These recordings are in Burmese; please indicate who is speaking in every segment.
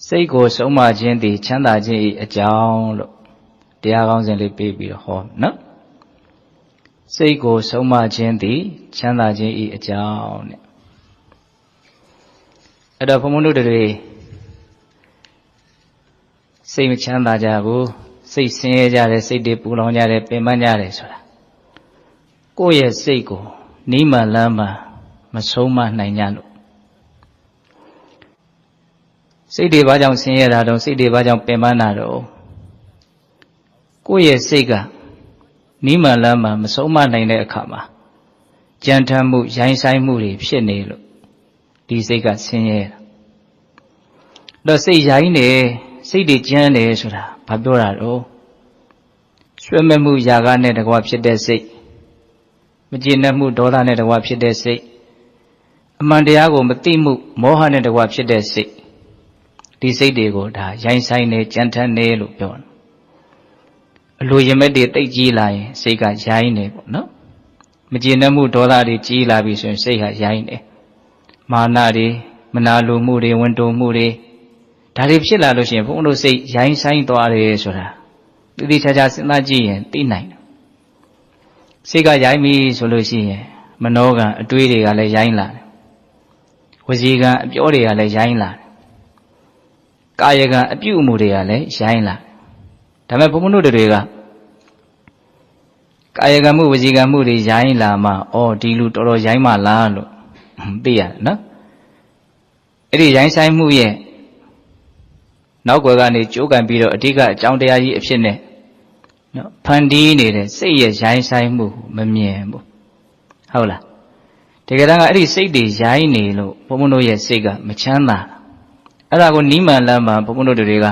Speaker 1: စိတ်ကိုဆုံးမခြင်းသည်ချမ်းသာခြင်း၏အကြောင်းလို့တရားကောင်းစဉ်လေးပေးပြီးတော့ဟောနော်စိတ်ကိုဆုံးမခြင်းသည်ချမ်းသာခြင်း၏အကြောင်းနဲ့အဲ့တော့ဘုံဘုံတို့တွေစိတ်မချမ်းသာကြဘူးစိတ်ဆင်းရဲကြတယ်စိတ်တွေပူလောင်ကြတယ်ပင်ပန်းကြတယ်ဆိုတာကိုယ့်ရဲ့စိတ်ကိုနိမလမ်းမှာမဆုံးမနိုင်ကြလို့စိတ်တွေဘာကြောင့်ဆင်းရဲတာတော့စိတ်တွေဘာကြောင့်ပင်ပန်းတာတော့ကိုယ့်ရဲ့စိတ်ကနိမလမ်းမှာမဆုံးမနိုင်တဲ့အခါမှာကြံထမ်းမှုရိုင်းဆိုင်မှုတွေဖြစ်နေလို့ဒီစိတ်ကဆင်းရဲတာတော့စိတ်ရိုင်းနေစိတ်တွေကြမ်းတယ်ဆိုတာဘာပြောတာတော့ရွှဲမဲ့မှုຢာကနဲ့တကွာဖြစ်တဲ့စိတ်မကျေနပ်မှုဒေါသနဲ့တကွာဖြစ်တဲ့စိတ်အမှန်တရားကိုမသိမှုမောဟနဲ့တကွာဖြစ်တဲ့စိတ်ဒီစိတ်တွေကိုဒါရိုင်းဆိုင်နေကြမ်းထမ်းနေလို့ပြောတယ်အလိုရင်မဲ့တွေတိတ်ကြီးလာရင်စိတ်ကရိုင်းနေပေါ့နော်မကျေနပ်မှုဒေါသတွေကြီးလာပြီဆိုရင်စိတ်ဟာရိုင်းနေမာနတွေမနာလိုမှုတွေဝန်တိုမှုတွေဒါတွေဖြစ်လာလို့ရှိရင်ဘုန်းတို့စိတ်ရိုင်းဆိုင်သွားတယ်ဆိုတာတိတိကျကျစဉ်းစားကြည့်ရင်သိနိုင်တယ်စိတ်ကရိုင်းပြီဆိုလို့ရှိရင်မနောကံအတွေးတွေကလည်းရိုင်းလာတယ်ဝစီကံအပြောတွေကလည်းရိုင်းလာတယ်ကာယကံအပြုအမူတွေကလည်းရိုင်းလာတယ်ဒါပေမဲ့ဘုန်းတို့တွေကကာယကံမှုဝစီကံမှုတွေရိုင်းလာမှဒီလူတော်တော်ရိုင်းမှလားလို့သိရတယ်နော်အဲ့ဒီရိုင်းဆိုင်မှုရဲ့နောက်ွယ်ကနေကြိုးကန်ပြီးတော့အဓိကအကြောင်းတရားကြီးအဖြစ်နဲ့နော်ဖန်တီးနေတဲ့စိတ်ရဲ့ရိုင်းဆိုင်မှုမမြင်ဘူးဟုတ်လားတကယ်တမ်းကအဲ့ဒီစိတ်တွေရိုင်းနေလို့ဘုန်းဘုန်းတို့ရဲ့စိတ်ကမချမ်းသာအဲ့ဒါကိုနိမန်လမ်းမှာဘုန်းဘုန်းတို့တွေက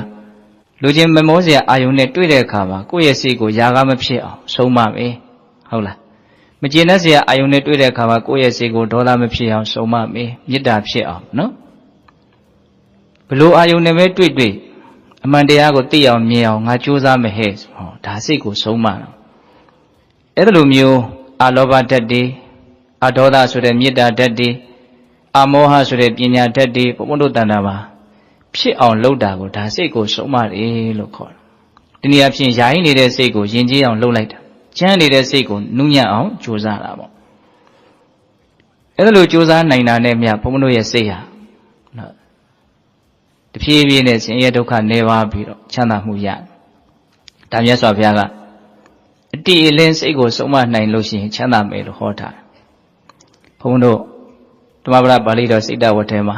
Speaker 1: လူချင်းမမောစရာအာယုန်နဲ့တွေ့တဲ့အခါမှာကိုယ့်ရဲ့စိတ်ကိုຢာကားမဖြစ်အောင်ဆုံးမမယ်ဟုတ်လားမကျေနပ်စရာအာယုန်နဲ့တွေ့တဲ့အခါမှာကိုယ့်ရဲ့စိတ်ကိုဒေါသမဖြစ်အောင်ဆုံးမမယ်မေတ္တာဖြစ်အောင်နော်ဘလို့အာယုန်နဲ့ပဲတွေ့အမှန်တရားကိုသိအောင်မြင်အောင်ငါကြိုးစားမယ်ဟဲ့ဒါစိတ်ကိုဆုံးမတာအဲ့လိုမျိုးအာလောဘဓာတ်တွေအာဒေါသဆိုတဲ့မေတ္တာဓာတ်တွေအာမောဟဆိုတဲ့ပညာဓာတ်တွေဘုံဘုံတို့တဏ္ဍာမှာဖြစ်အောင်လုပ်တာကိုဒါစိတ်ကိုဆုံးမတယ်လို့ခေါ်တယ်ဒီနေရာဖြင့်ယာယီနေတဲ့စိတ်ကိုယဉ်ကျေးအောင်လုပ်လိုက်တာချမ်းနေတဲ့စိတ်ကိုနုညံ့အောင်ကြိုးစားတာပေါ့အဲ့လိုကြိုးစားနိုင်တာနဲ့မြတ်ဘုံဘုံတို့ရဲ့စိတ်ဟာနော်တဖြည်းဖြည်းနဲ့ဆင်းရဲဒုက္ခနည်းပါးပြီးတော့ချမ်းသာမှုရတယ်ဒါမြတ်စွာဘုရားကအတိအလင်းစိတ်ကိုဆုံးမနိုင်လို့ရှိရင်ချမ်းသာမယ်လို့ဟောထားတယ်ဘုံတို့ဓမ္မပဒပါဠိတော်စိတ်တဝတ္ထဲမှာ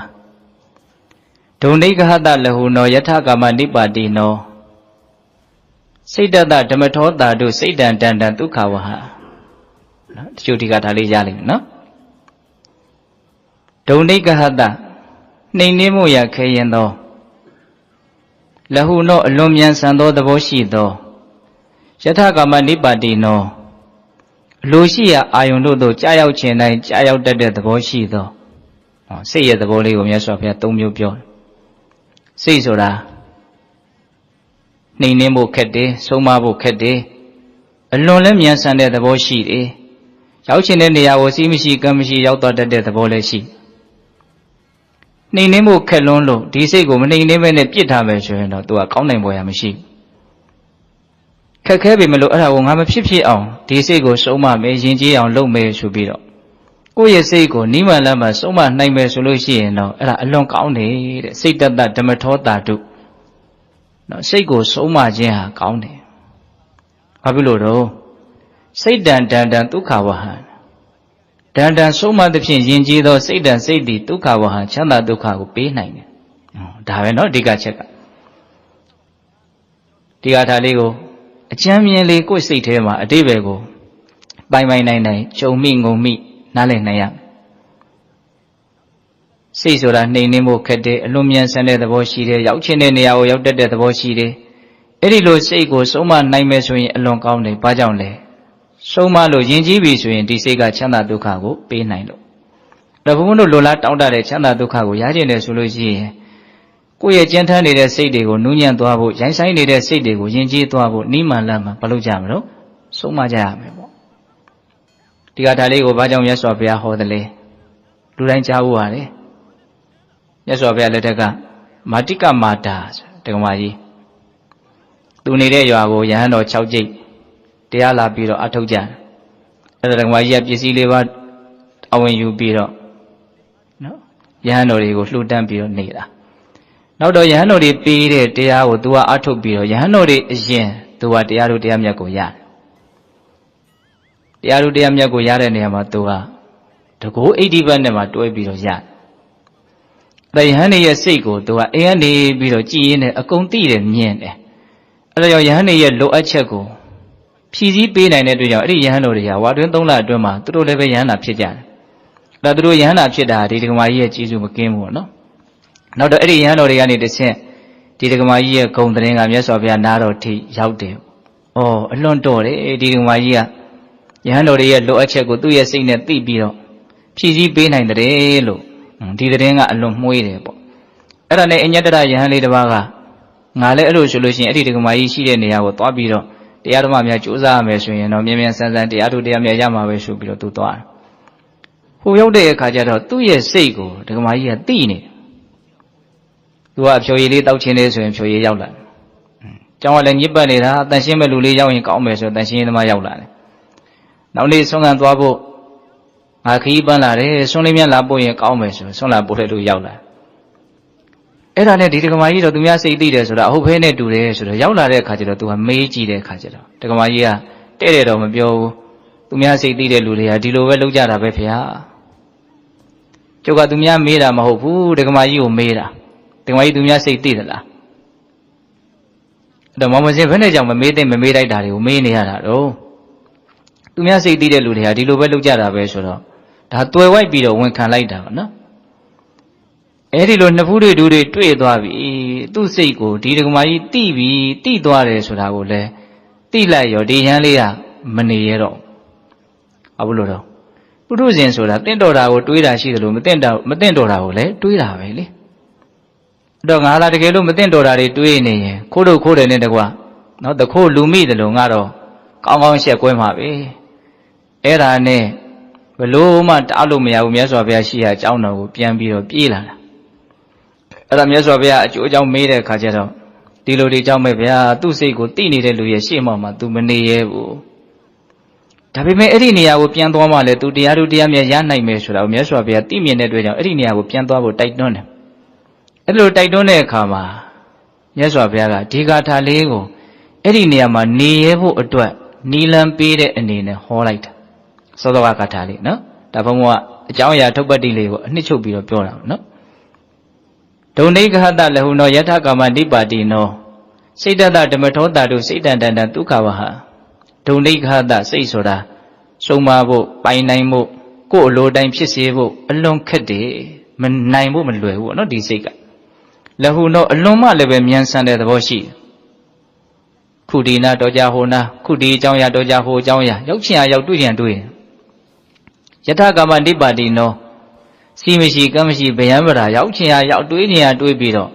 Speaker 1: ဒုံနိဂဟတလဟုနောယထကာမနိပါတိနောစိတ်တတဓမ္မထောတာတို့စိတ်တံတန်တံဒုက္ခဝဟနော်တချို့ဒီကဒါလေးရလိမ့်မယ်နော်ဒုံနိဂဟတနှိမ်နှင်းမှုရခဲရင်သောလဟုနောအလွန်မြန်ဆန်သောသဘောရှိသောယထကာမနိပါတိနောအလိုရှိရာအာယုန်တို့သို့ကြာရောက်ခြင်းတိုင်းကြာရောက်တတ်တဲ့သဘောရှိသောစိတ်ရဲ့သဘောလေးကိုမြတ်စွာဘုရား၃မျိုးပြောတယ်စိတ်ဆိုတာနှိမ်နှင်းဖို့ခက်တယ်ဆုံးမဖို့ခက်တယ်အလွန်လည်းမြန်ဆန်တဲ့သဘောရှိတယ်ရောက်ခြင်းတဲ့နေရာကိုစီးမရှိကံမရှိရောက်သွားတတ်တဲ့သဘောလည်းရှိနှိမ်နှင်းဖို့ခက်လွန်းလို့ဒီစိတ်ကိုမနှိမ်နှင်းမဲနဲ့ပြစ်ထားမယ်ဆိုရင်တော့သူကကောင်းနိုင်ပေါ်ရမရှိခက်ခဲပြီမလို့အဲ့ဒါကိုငါမဖြစ်အောင်ဒီစိတ်ကိုဆုံးမမယ်ယဉ်ကျေးအောင်လုပ်မယ်ဆိုပြီးတော့ကိုယ့်ရဲ့စိတ်ကိုနိမန်လမ်းမှာဆုံးမနိုင်မယ်ဆိုလို့ရှိရင်တော့အဲ့ဒါအလွန်ကောင်းတယ်တဲ့စိတ်တတဓမ္မထောတာတို့နော်စိတ်ကိုဆုံးမခြင်းဟာကောင်းတယ်ဘာဖြစ်လို့တော့စိတ်တန်တန်ဒုက္ခဝဟံတန်တန်ဆုံးမသဖြင့်ယဉ်ကျေးသောစိတ်တန်စိတ်သည်ဒုက္ခဝဟံချမ်းသာဒုက္ခကိုပေးနိုင်တယ်ဒါပဲနော်အဓိကချက်ကဒီကထာလေးကိုအကျမ်းမြင်လေးကိုယ်စိတ်ထဲမှာအတိပ္ပယ်ကိုပိုင်နိုင်ကြုံမိငုံမိနားလည်နိုင်ရစိတ်ဆိုတာနှိမ်နှင်းဖို့ခက်တယ်အလွန်မြန်ဆန်တဲ့သဘောရှိတယ်ရောက်ချင်းတဲ့နေရာကိုရောက်တတ်တဲ့သဘောရှိတယ်အဲ့ဒီလိုစိတ်ကိုဆုံးမနိုင်မယ်ဆိုရင်အလွန်ကောင်းတယ်ဘာကြောင့်လဲဆုံးမလို့ယဉ်ကျေးပြီဆိုရင်ဒီစိတ်ကချမ်းသာဒုက္ခကိုပေးနိုင်လို့ဒါဘုန်းဘုန်းတို့လိုလားတောင်းတတဲ့ချမ်းသာဒုက္ခကိုရကျင်တယ်ဆိုလို့ရှိရင်ကိုယ့်ရဲ့ကြမ်းထမ်းနေတဲ့စိတ်တွေကိုနူးညံ့သွားဖို့ရိုင်းဆိုင်နေတဲ့စိတ်တွေကိုယဉ်ကျေးသွားဖို့နိမန်လမ်းမှာမလုပ်ကြမလို့ဆုံးမကြရမယ်ပေါ့ဒီကထာလေးကိုဘာကြောင့်မြတ်စွာဘုရားဟောတယ်လဲလူတိုင်းကြားဖို့ပါတယ်မြတ်စွာဘုရားလက်ထက်က Matika Mata, Tegamaji. Tunide Yago, Yano Chauji, Deala Biro Atojan. Tegamaji, Pisiliva, Owen you Biro. No? Yano Rigo, Flutan Biro Nida. Now the Yano de Pire, Dea, or Dua Ato Biro, Yano de Jen, Dua Dearu de Amiago Yan. Dearu de Amiago Yara Nematua. To go 81 nema to Biro Yan. The honey a seco to a Andy Biro Gin, a conti and yen. Allow Yanni a low a checo. PZ Pin and Edria, Yanoria, what don't like Duma, to live Yana Pijan. La Dru Yana Pida, did my ear Chizu came no? Now the Yanoria descent, did my ear come the name of yes of Yanaro tea, Yaute. Oh, alone door, did my ear. Yanoria low a checo, do you sing a tea biro? PZ Pin and the Relo. Did the ring alone moide. Erane in Yadra Yanli the Vaga. Nale solution editing my issue and the Yago Tabiro. The Adamia Chuza Mesu, and Omian Sansan, the Adu de Yama Vesu Biro Tutoa. Who yelled the Kajado 2 years ago, the Maya Dini. You have show you little Chinese and show you Yowlan. John and Yibanita, then she may lose Yaw in commerce, then she in my Yowlan. Now this song and Dwabo. I keep on a sonly labo in commerce, son la bote to Yowla. Erane did my ear to me say leaders, or I hope any do this, or Yowla Kajado to a Meiji de Kajado. The Gamaya, Ted of Bio, to me say leader Lulia, Dilo Velujara Befia. Joga to me made a mahopu, the Gamayu made a. The way to me say Tidala. The moment when I jump made them a made I die, mania. Oh, to me say leader Lulia, Dilo Velujara Vesoro. That to a white beetle one can lie down, no? Edilo Navuri do the trade Davi, do say go, Digamai TV, T. Doris would have le, T. Layo, Dialia, Maniero. Abulo. Pudusians would have $10 or $2 Matendora, le, $2 really. Don't allow the Gelo Matendora to any, Kodo Koda in the Gua, not the cold Lumi the Longaro, come on, Shaquema, Era ne. Below Mount Alumia, Miasovia, she had Jauno, Piambio, Pila. Adamiasovia, Joe made a Cajero. Dilo di Jamavia, tu say good tini de Luia Shimama, tu Meneevu. Tabime Erinia will Piantoma, to the Arudiamia Yana Mesura, Miasovia, Timian Edwina, Erinia will Pianto Taidone. A little Taidone Kama. Yasovia, Tigata Lego. Erinia, my Neevu, a dwell, Nilam Pede and in a holite. So the Wakatali, no? Tapamua, Jaya Tobadi Levo, Nicho be a pure, no? Don't make her that who know Yatakama Dibadi, no. Say that the method that to sit and Tukawaha. Don't make her that say soda. So Mabo, by Naimo, go low dime Shisivo, alone Kade, Naimo Malue, not the Sika. Lahuno, Aloma Levemian Sande the Boshi. Kudina Dojahona, Kudi Jaya Dojaho Jaya, Yokia Yauduyan doing. Yataka Dibadi no. Simishi Gamashi Bayamara, Yauchia, Yauduinia, Duibido.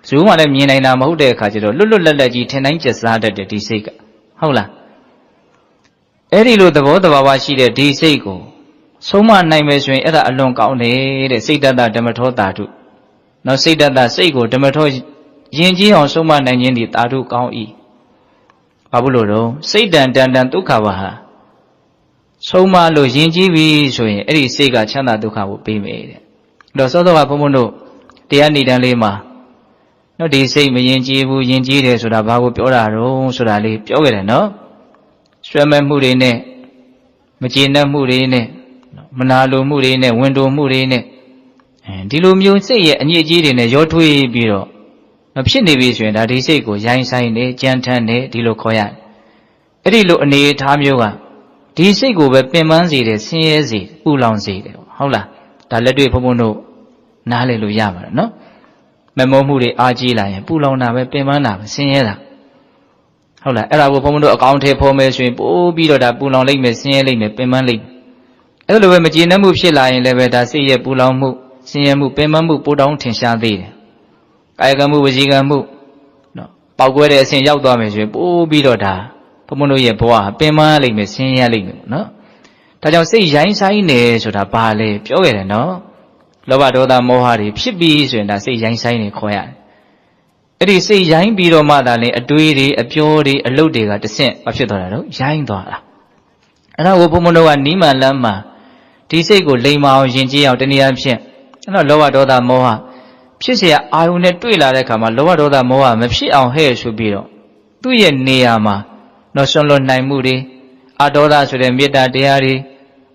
Speaker 1: Zuma Mina Mode Kajiro, Lululaji, 10 inches ladder de Disega. Hola. Erilu the boat of Awashi de Disego. Soma Naimes when Era alone county, the Sita Demato Tatu. No Sita Sego, Demato Jinji on Soma Nanyan Tatu County. Pabulo, Satan Dandan Tukawaha. Soma lo Jinji, so any Sega Chana Duka will be made. The Soto Apomono, the Anidan Lima. No, they say me Jinji, so that Babu Pura, so that I leave Jogan, no? Swimmer Murine, Magina Murine, Manalo Murine, Window Murine. And Dilum you say, and ye did in a Yotui Biro. A Pin division that he say go, Yan Sine, Jantane, Dilo Koyan. Erilu ne Tamuga. Di say go, but Pemanzi, the Siezi, Ulanzi, Hola, Taledu Pomono, Nalelu no? Memomuri Agila, Pulona, Pemana, Siena. Hola, Era will Pomono account a formation, oh, Bido that Pulon Lake, Siena, Pemanli. Elo Magina Mupshila in Levetta, say a Pulan, Siemu, Pemamu, put down Tinsha. I can move a zigamu. No, Pagwere Saint Yaudames, oh, Bidoda, Pomono Yepoa, Pema, Lake, Messiah, no? Tajam say Jain Sine, so that Pale, Pure, no? Lovadoda Mohari, Pibis, and I say Jain Sine, Koya. Eri say yang biro madale, a duty, a purity, a load digger, the same, a fiddler, yang dora. And I will Pomono and Nima Lama. Tisego Lema, Jinji out any option. And a lower doda moha. She say, I will not do it come, lower doda moha, maybe our hair should be. Do ye neama, no solo nine moody, a doda should admit that diary.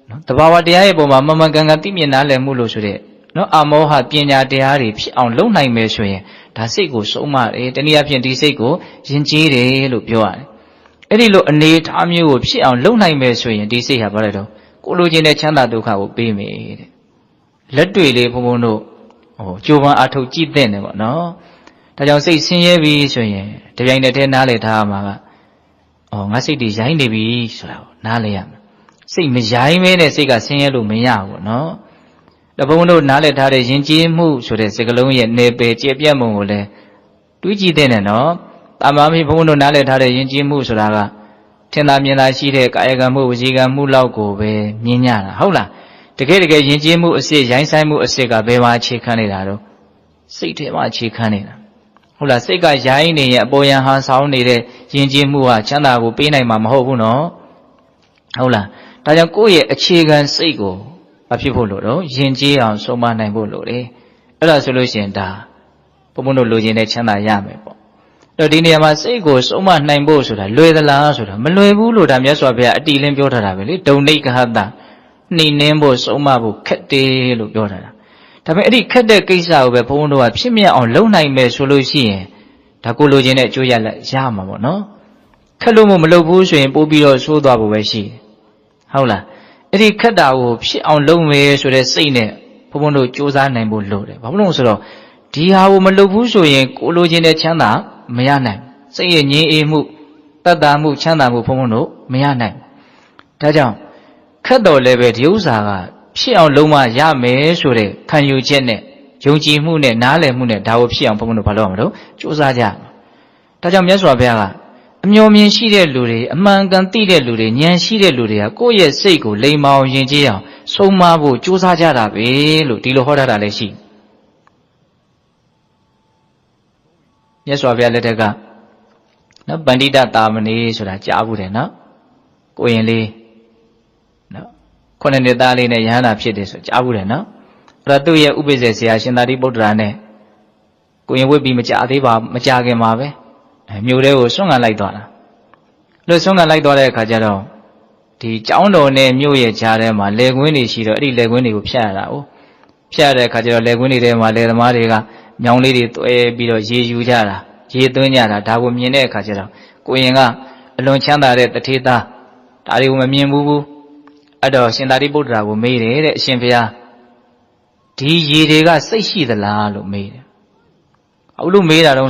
Speaker 1: The Bawa diabo, Mamma Gangatimi and Ale Mulu should. No amoha pinya diary, on low nine measure. Tasego so much, any option Tisego, Jinji, look your. Any look a neat amu, she on low nine measure, and DC have a Kulujin Chanda Duka will be made. Let do it, Pomono. Oh, Jova Ato Jeep then, no? That say, Senior be so ye, the young Nale Tama. Oh, I say design the be so, Naliam. Say, Miss Jaime, and say, a senior Lumia, no? The Pomono Nale Tade Jinji move so the Segalonia Nebe Jepiamole. Duji then, no? Amami Pomono Nale Tade Jinji move so that. Tenamina Shide, Kayagamu, Ziga Mulaugo, Minyana, Hola. The Gate Jinjimu, a say, Jansimu, a sega, Bema Chicanado. Say to my Chicanina. Hola, Sega Jaini, a boy and Hans only the Jinjimu, Chana will be named Mamma no? Hola, Tayakoye, a chicken sego, a people, Jinji on so many bolore. A solution da. Pomono losing a Chana Yame. The dinner must say go so much nine bows with a loy the last with a Maloebulu, Damiaswabia, a dealing Piotr, don't make a hada. Name was so mabu, cat day, look Piotr. Tamari cut the case out of a pondo of Simia on low nine measures solution. Takulo Janet Julia Yama, no? Kalumo Malobush and Bobio so double where she. Howla. Eddie cut out she on low measures with a sane, Pomondo Josa name would load. Pomono so. Dia Malobush and Kulojin Chana. Mayana, say a ye emu, Tadamu Chanamu Pomono, Mayana. Tajam, Kado Levet Yusaga, she on Loma Yame Sure, can you Jene, Junji Mune, Nale Mune, Tao Pian Pomono Palomero, Josaja. Tajam Yaswabella, a Myomin Shide Luri, a Mangan Tide Luri, Nyan Shide Luria, Goye Seiko, Lema Yinjia, so Mabu, Josaja, Lutilo Hora Leshi. Yes, I will let go. No bandita tamani so that Jabu, no? Goinly. No. Conanetali, Yana Piedis, Jabu, no? Ratuya Ubizes, Yashinari Bodrane. Going will be Machadiva, Machage Mave. Mure song like Donna. The song like Donna Cajaro. The Chauno name Muye Charema, Legwini, she already Legwini with Piara. Piara Cajaro Legwini, my little Mariga. Young lady to a bit of Jujara, Jidunyara, Tawumine Cajara, going up alone Chanda at the Tita, Tariumian Bubu, Ado Sindari Budra who made it, Simpia. Tijiriga say she the la look made. Aulu made a long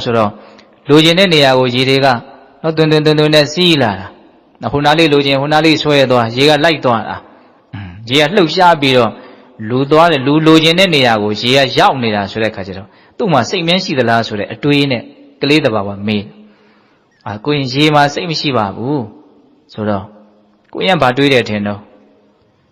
Speaker 1: Luginenia or Jiriga, not doing the sea la. Nahunali Lugin, Hunali Swedo, Jiga like Donna. Jia look shabby. Ludo, Lulogenia, Jia Yaunida, Surecajero. Tu must say, men see the last with a twin, Glade about me. I go in Jima, same Shiva, so no. Go in Badu Tendo.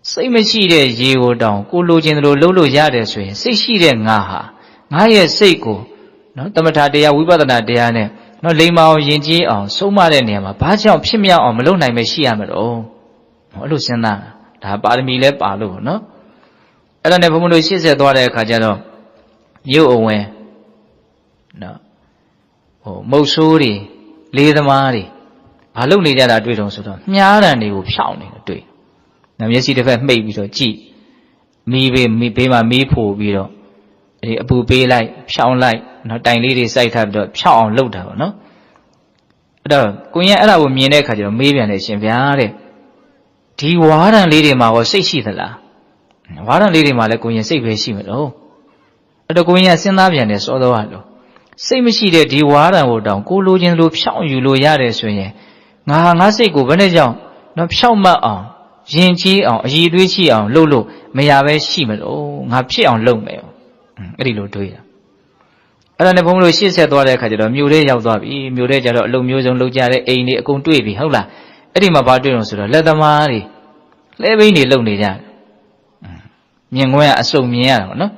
Speaker 1: Same she there, Jio down, go login Lolo Yades way, say she there, Naha. Naya Seiko, no Tamatadea, Wibadana Deane, no Lema Yinji on so Maranema, Pacha Pimia on Malona Meshiam at all. Lucena, Tabadmi Palu, no? I don't never want to see the daughter Cajano. You away. No. Oh, Mosuri, Lee the Mari. I look at that we don't so. Nyana, you shouting a day. Now, you see the fact maybe so cheap. Me pay my me poor beetle. A boo bay like, shout like, not tiny lady sight have the shout on load, no? The Queen Ella will mean a Cajano, maybe an Asian Viare. Tea water lady ma was say she the la. Water lady ma like when you say we see it all. The Queen has seen Navianes or the Wallo. Same she did the water or down, go lodging loop, shout you loyare so ye. Nah, say go Venezian, no shout ma on. Jinchi on, Yiduchi on, Lolo, may have a shimmer, oh, Happy on low mail. Rilo to you. I don't know she said what I cut it on Mure Yaudabi, Mure, low museum, low jare, ain't a con to be, hola. Edima Badun, let them marry. Let me lonely that. Young where I saw me out, no?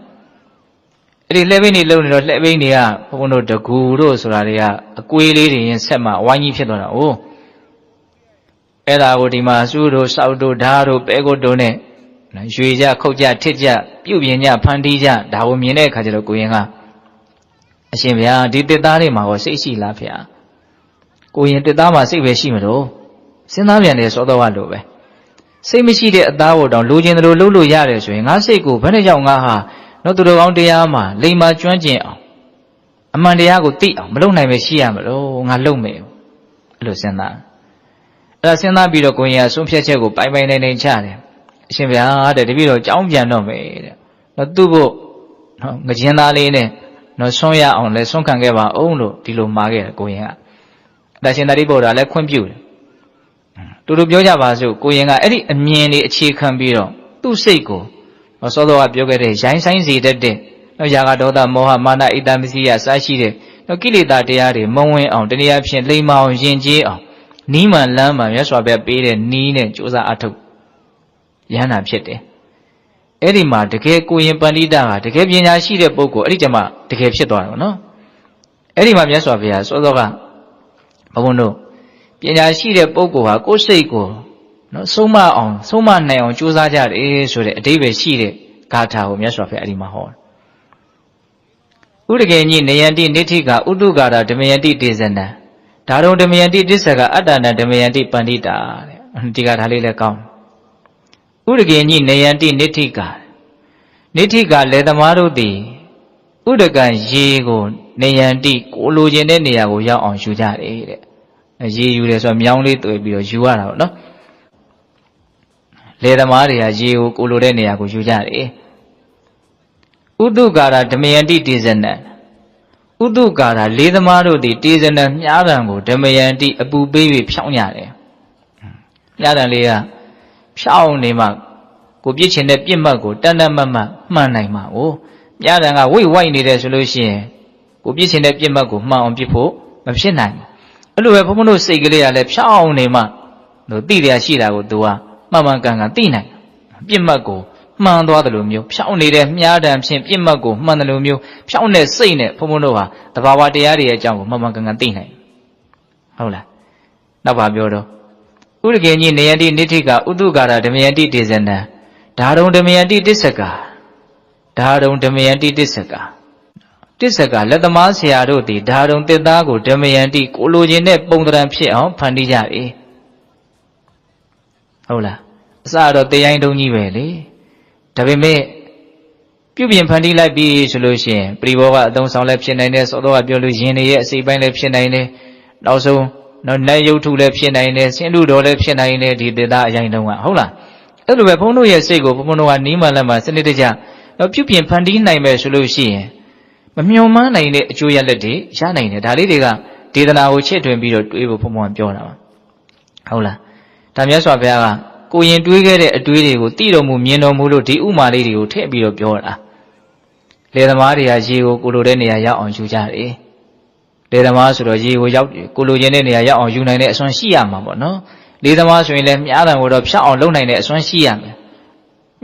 Speaker 1: အဲ့ဒီလှဲဘိန်းတွေလုံနေတော့လှဲဘိန်းတွေကဘုန်းတို့တကူတို့ဆိုတာတွေကအကွေးလေးတွေရင်ဆက်မှဝိုင်းကြီးဖြစ်သွားတာ။အိုးအဲ့ဒါကိုဒီမှာစူးတို့စောက်တို့ဓာတို့ပဲကုတ်တို့နဲ့ရွေကြခုတ်ကြထစ်ကြပြုတ်ပြင်းကြဖန်တီးကြဒါကိုမြင်တဲ့အခါကျတော့ကိုရင်ကအရှင်ဗျာဒီတစ်သားတွေမှာဟောစိတ်ရှိလားဖေ။ကိုရင်တစ်သားမှာစိတ်ပဲရှိမလို့စဉ်းစားပြန်တယ်စောတော်ကလို့ပဲစိတ်မရှိတဲ့အသားကိုတောင်လိုချင်တယ်လို့လုပ်လို့ရတယ်ဆိုရင်ငါစိတ်ကိုဘယ်နဲ့ကြောင့်ငါဟာတော့သူတော်ကောင်းတရားမှာလိမ္မာကျွမ်းကျင်အောင်အမှန်တရားကိုသိအောင်မလုပ်နိုင်ပဲရှိရမလို့ငါလုပ်မယ်အဲ့လိုစဉ်းစားအဲ့ဒါစဉ်းစားပြီးတော့ကိုရင်ကဆုံးဖြတ်ချက်ကိုပိုင်ပိုင်နိုင်နိုင်ချတယ်အရှင်ဗျာတဲ့တပည့်တော်ကြောင်းပြန်တော့မယ်တဲ့တော့သူ့ဖို့နော်ငကျင်းသားလေးနဲ့နော်ဆွန့်ရအောင်လဲဆွန့်ခံခဲ့ပါအောင်လို့ဒီလိုမှာခဲ့တယ်ကိုရင်ကဒါရှင်သာရိပုတ္တရာလည်းခွင့်ပြုတယ်တူတူပြောကြပါစို့ကိုရင်ကအဲ့ဒီအမြင်လေးအခြေခံပြီးတော့သူ့စိတ်ကိုစောစောကပြောခဲ့တဲ့ရိုင်းဆိုင်စေတတ်တဲ့နော်ယာကဒေါသမောဟမာနဣတ္တမစီယစရှိတဲ့နော်ကိလေသာတရားတွေမဝင်အောင်တနည်းအားဖြင့်လိမ္မာအောင်ယဉ်ကျေးအောင်နီးမှန်လမ်းမှမြတ်စွာဘုရားပေးတဲ့နီးနဲ့ကြိုးစားအထုတ်ရဟန္တာဖြစ်တယ်အဲ့ဒီမှာတကယ်ကိုရင်ပန္တိတဟာတကယ်ပညာရှိတဲ့ပုဂ္ဂိုလ်အဲ့ဒီကျမှတကယ်ဖြစ်သွားတယ်နော်အဲ့ဒီမှာမြတ်စွာဘုရားစောစောကဘုန်းတို့ပညာရှိတဲ့ပုဂ္ဂိုလ်ဟာကိုယ်စိတ်ကိုနော်ဆုံးမနိုင်အောင်ကြိုးစားကြတယ်ဆိုတဲ့အဓိပ္ပာယ်ရှိတဲ့ဂါထာကိုမြတ်စွာဘုရားအဲ့ဒီမှာဟောတယ်ဥဒကေညိနယန္တိနိဋ္ဌိကဥတုကာရဓမယန္တိတေဇနံဒါရုံဓမယန္တိတစ္ဆကအတ္တနံဓမယန္တိပန္တိတာတဲ့ဒီဂါထာလေးလည်းကောင်းဥဒကေညိနယန္တိနိဋ္ဌိကလေသမားတို့သည်ဥဒကံရေကိုနယန္တိကိုလိုချင်တဲ့နေရာကိုရောက်အောင်ယူကြတယ်တဲ့ရေယူတယ်ဆိုတော့မြောင်းလေးတွေ့ပြီးတော့ယူရတာပေါ့နော်လေသမားတွေကရေကိုကိုလိုတဲ့နေရာကိုယူကြတယ်ဥတုကာရဓမယန္တိတေဇနံဥတုကာရလေသမားတို့သည်တေဇနံမြားတံကိုဓမယန္တိအပူပေး၍ဖြောင်းကြတယ်မြားတံလေးကဖြောင်းနေမှကိုပြစ်ချင်တဲ့ပြစ်မှတ်ကိုတန်တမတ်မှမှန်နိုင်မှာ哦မြားတံကဝိတ်ဝိုက်နေတယ်ဆိုလို့ရှိရင်ကိုပြစ်ချင်တဲ့ပြစ်မှတ်ကိုမှန်အောင်ပြစ်ဖို့မဖြစ်နိုင်ဘူးအဲ့လိုပဲဘုန်းဘုန်းတို့စိတ်ကလေးကလည်းဖြောင်းနေမှတို့သိရရှိတာကိုသူကမှန်မှန်ကန်ကန်သိနိုင်ပြစ်မှတ်ကိုမှန်သွားတယ်လို့မျိုးဖြောင်းနေတဲ့မြားတံဖြင့်ပြစ်မှတ်ကိုမှန်တယ်လို့မျိုးဖြောင်းတဲ့စိတ်နဲ့ဘုန်းဘုန်းတို့ဟာတဘာဝတရားတွေရဲ့အကြောင်းကိုမှန်မှန်ကန်ကန်သိနိုင်ဟုတ်လားနောက်ပါပြောတော့ဥဒကေညိနယန္တိနိဋ္ဌိကဥတုကာရဓမယန္တိတေဇနံဒါရုံဓမယန္တိတစ္ဆကလက်သမားဆရာတို့သည်ဒါရုံတစ်သားကိုဓမယန္တိကိုလိုချင်တဲ့ပုံသဏ္ဍာန်ဖြစ်အောင်ဖန်တီးကြပြီဟုတ်လားအစတော့တရားရင်တုံးကြီးပဲလေဒါပေမဲ့ပြုပြင်ဖန်တီးလိုက်ပြီဆိုလို့ရှိရင်ပရိဘောကအသုံးဆောင်လည်းဖြစ်နိုင်တယ်စောတော့ကပြောလို့ရင်တွေရဲ့အစိပ်ပိုင်းလည်းဖြစ်နိုင်တယ်နောက်ဆုံးနော်နတ်ရုပ်ထုလည်းဖြစ်နိုင်တယ်ဆင်းတုတော်လည်းဖြစ်နိုင်တယ်ဒီတစ်သားအရင်တုံးကဟုတ်လားအဲ့လိုပဲဘုန်းတို့ရဲ့စိတ်ကိုဘုန်းတို့ကနီးမှလည်းမှစနစ်တကျတော့ပြုပြင်ဖန်တီးနိုင်မယ်ဆိုလို့ရှိရင်မမျှော်မှန်းနိုင်တဲ့အကျိုးရလဒ်တွေရနိုင်တယ်ဒါလေးတွေကဒေသနာကိုချစ်တွင်ပြီးတော့တွေးဖို့ဘုန်းပြောတာပါဟုတ်လားဒါမြတ်စွာဘုရားကကိုရင်တွေးခဲ့တဲ့အတွေးတွေကိုသိတော်မူမြင်တော်မူလို့ဒီဥမာလေးတွေကိုထည့်ပြီးတော့ပြောတာလေသမားတွေကရေကိုကိုလိုတဲ့နေရာရောက်အောင်ယူကြတယ်လေသမားဆိုတော့ရေကိုရောက်ကိုလိုချင်တဲ့နေရာရောက်အောင်ယူနိုင်တဲ့အစွမ်းရှိရမှာပေါ့နော်လေသမားဆိုရင်လည်းမြားတံကိုတော့ဖြောက်အောင်လုပ်နိုင်တဲ့အစွမ်းရှိရမယ်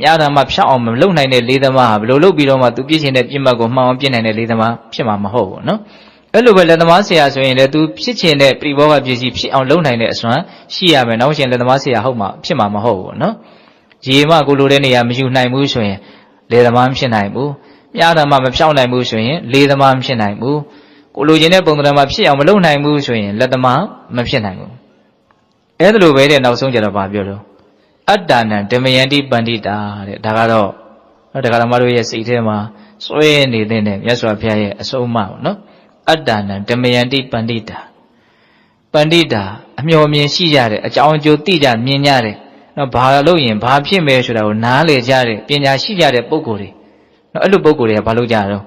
Speaker 1: မြားတံမှာဖြောက်အောင်မလုပ်နိုင်တဲ့လေသမားဟာဘယ်လိုလုပ်ပြီးတော့မှသူပြည့်ချင်တဲ့ပြစ်မှတ်ကိုမှန်အောင်ပြစ်နိုင်တဲ့လေသမားဖြစ်မှာမဟုတ်ဘူးနော်အဲ့လိုပဲလက်သမားဆရာဆိုရင်လည်းသူဖြစ်ချင်တဲ့ပရိဘောဂပစ္စည်းဖြစ်အောင်လုပ်နိုင်တဲ့အစွမ်းရှိရမယ်နောက်ရှင်လက်သမားဆရာဟုတ်မှာဖြစ်မှာမဟုတ်ဘူးနော်ရေမှကိုလိုတဲ့နေရာမယူနိုင်ဘူးဆိုရင်လေသမားမဖြစ်နိုင်ဘူးမြားတံမှာမဖြောက်နိုင်ဘူးဆိုရင်လေသမားမဖြစ်နိုင်ဘူးကိုလိုချင်တဲ့ပုံသဏ္ဍာန်မှာဖြစ်အောင်မလုပ်နိုင်ဘူးဆိုရင်လက်သမားမဖြစ်နိုင်ဘူးအဲ့ဒါလိုပဲတဲ့နောက်ဆုံးကြတော့ဗာပြောလို့အတ္တနံဓမယန္တိပန္တိတာတဲ့ဒါကတော့တရားဓမ္မတို့ရဲ့စိတ်ထဲမှာစွဲနေတဲ့မြတ်စွာဘုရားရဲ့အဆုံးအမပေါ့နော်အတ္တနံဓမယန္တိပန္တိတာအမျှော်မြင်ရှိကြတယ်အကြောင်းအကျိုးသိကြမြင်ကြတယ်နော်ဘာလို့ရင်ဘာဖြစ်မယ်ဆိုတာကိုနားလေကြတယ်ပညာရှိကြတဲ့ပုဂ္ဂိုလ်တွေနော်အဲ့လိုပုဂ္ဂိုလ်တွေကဘာလို့ကြတော့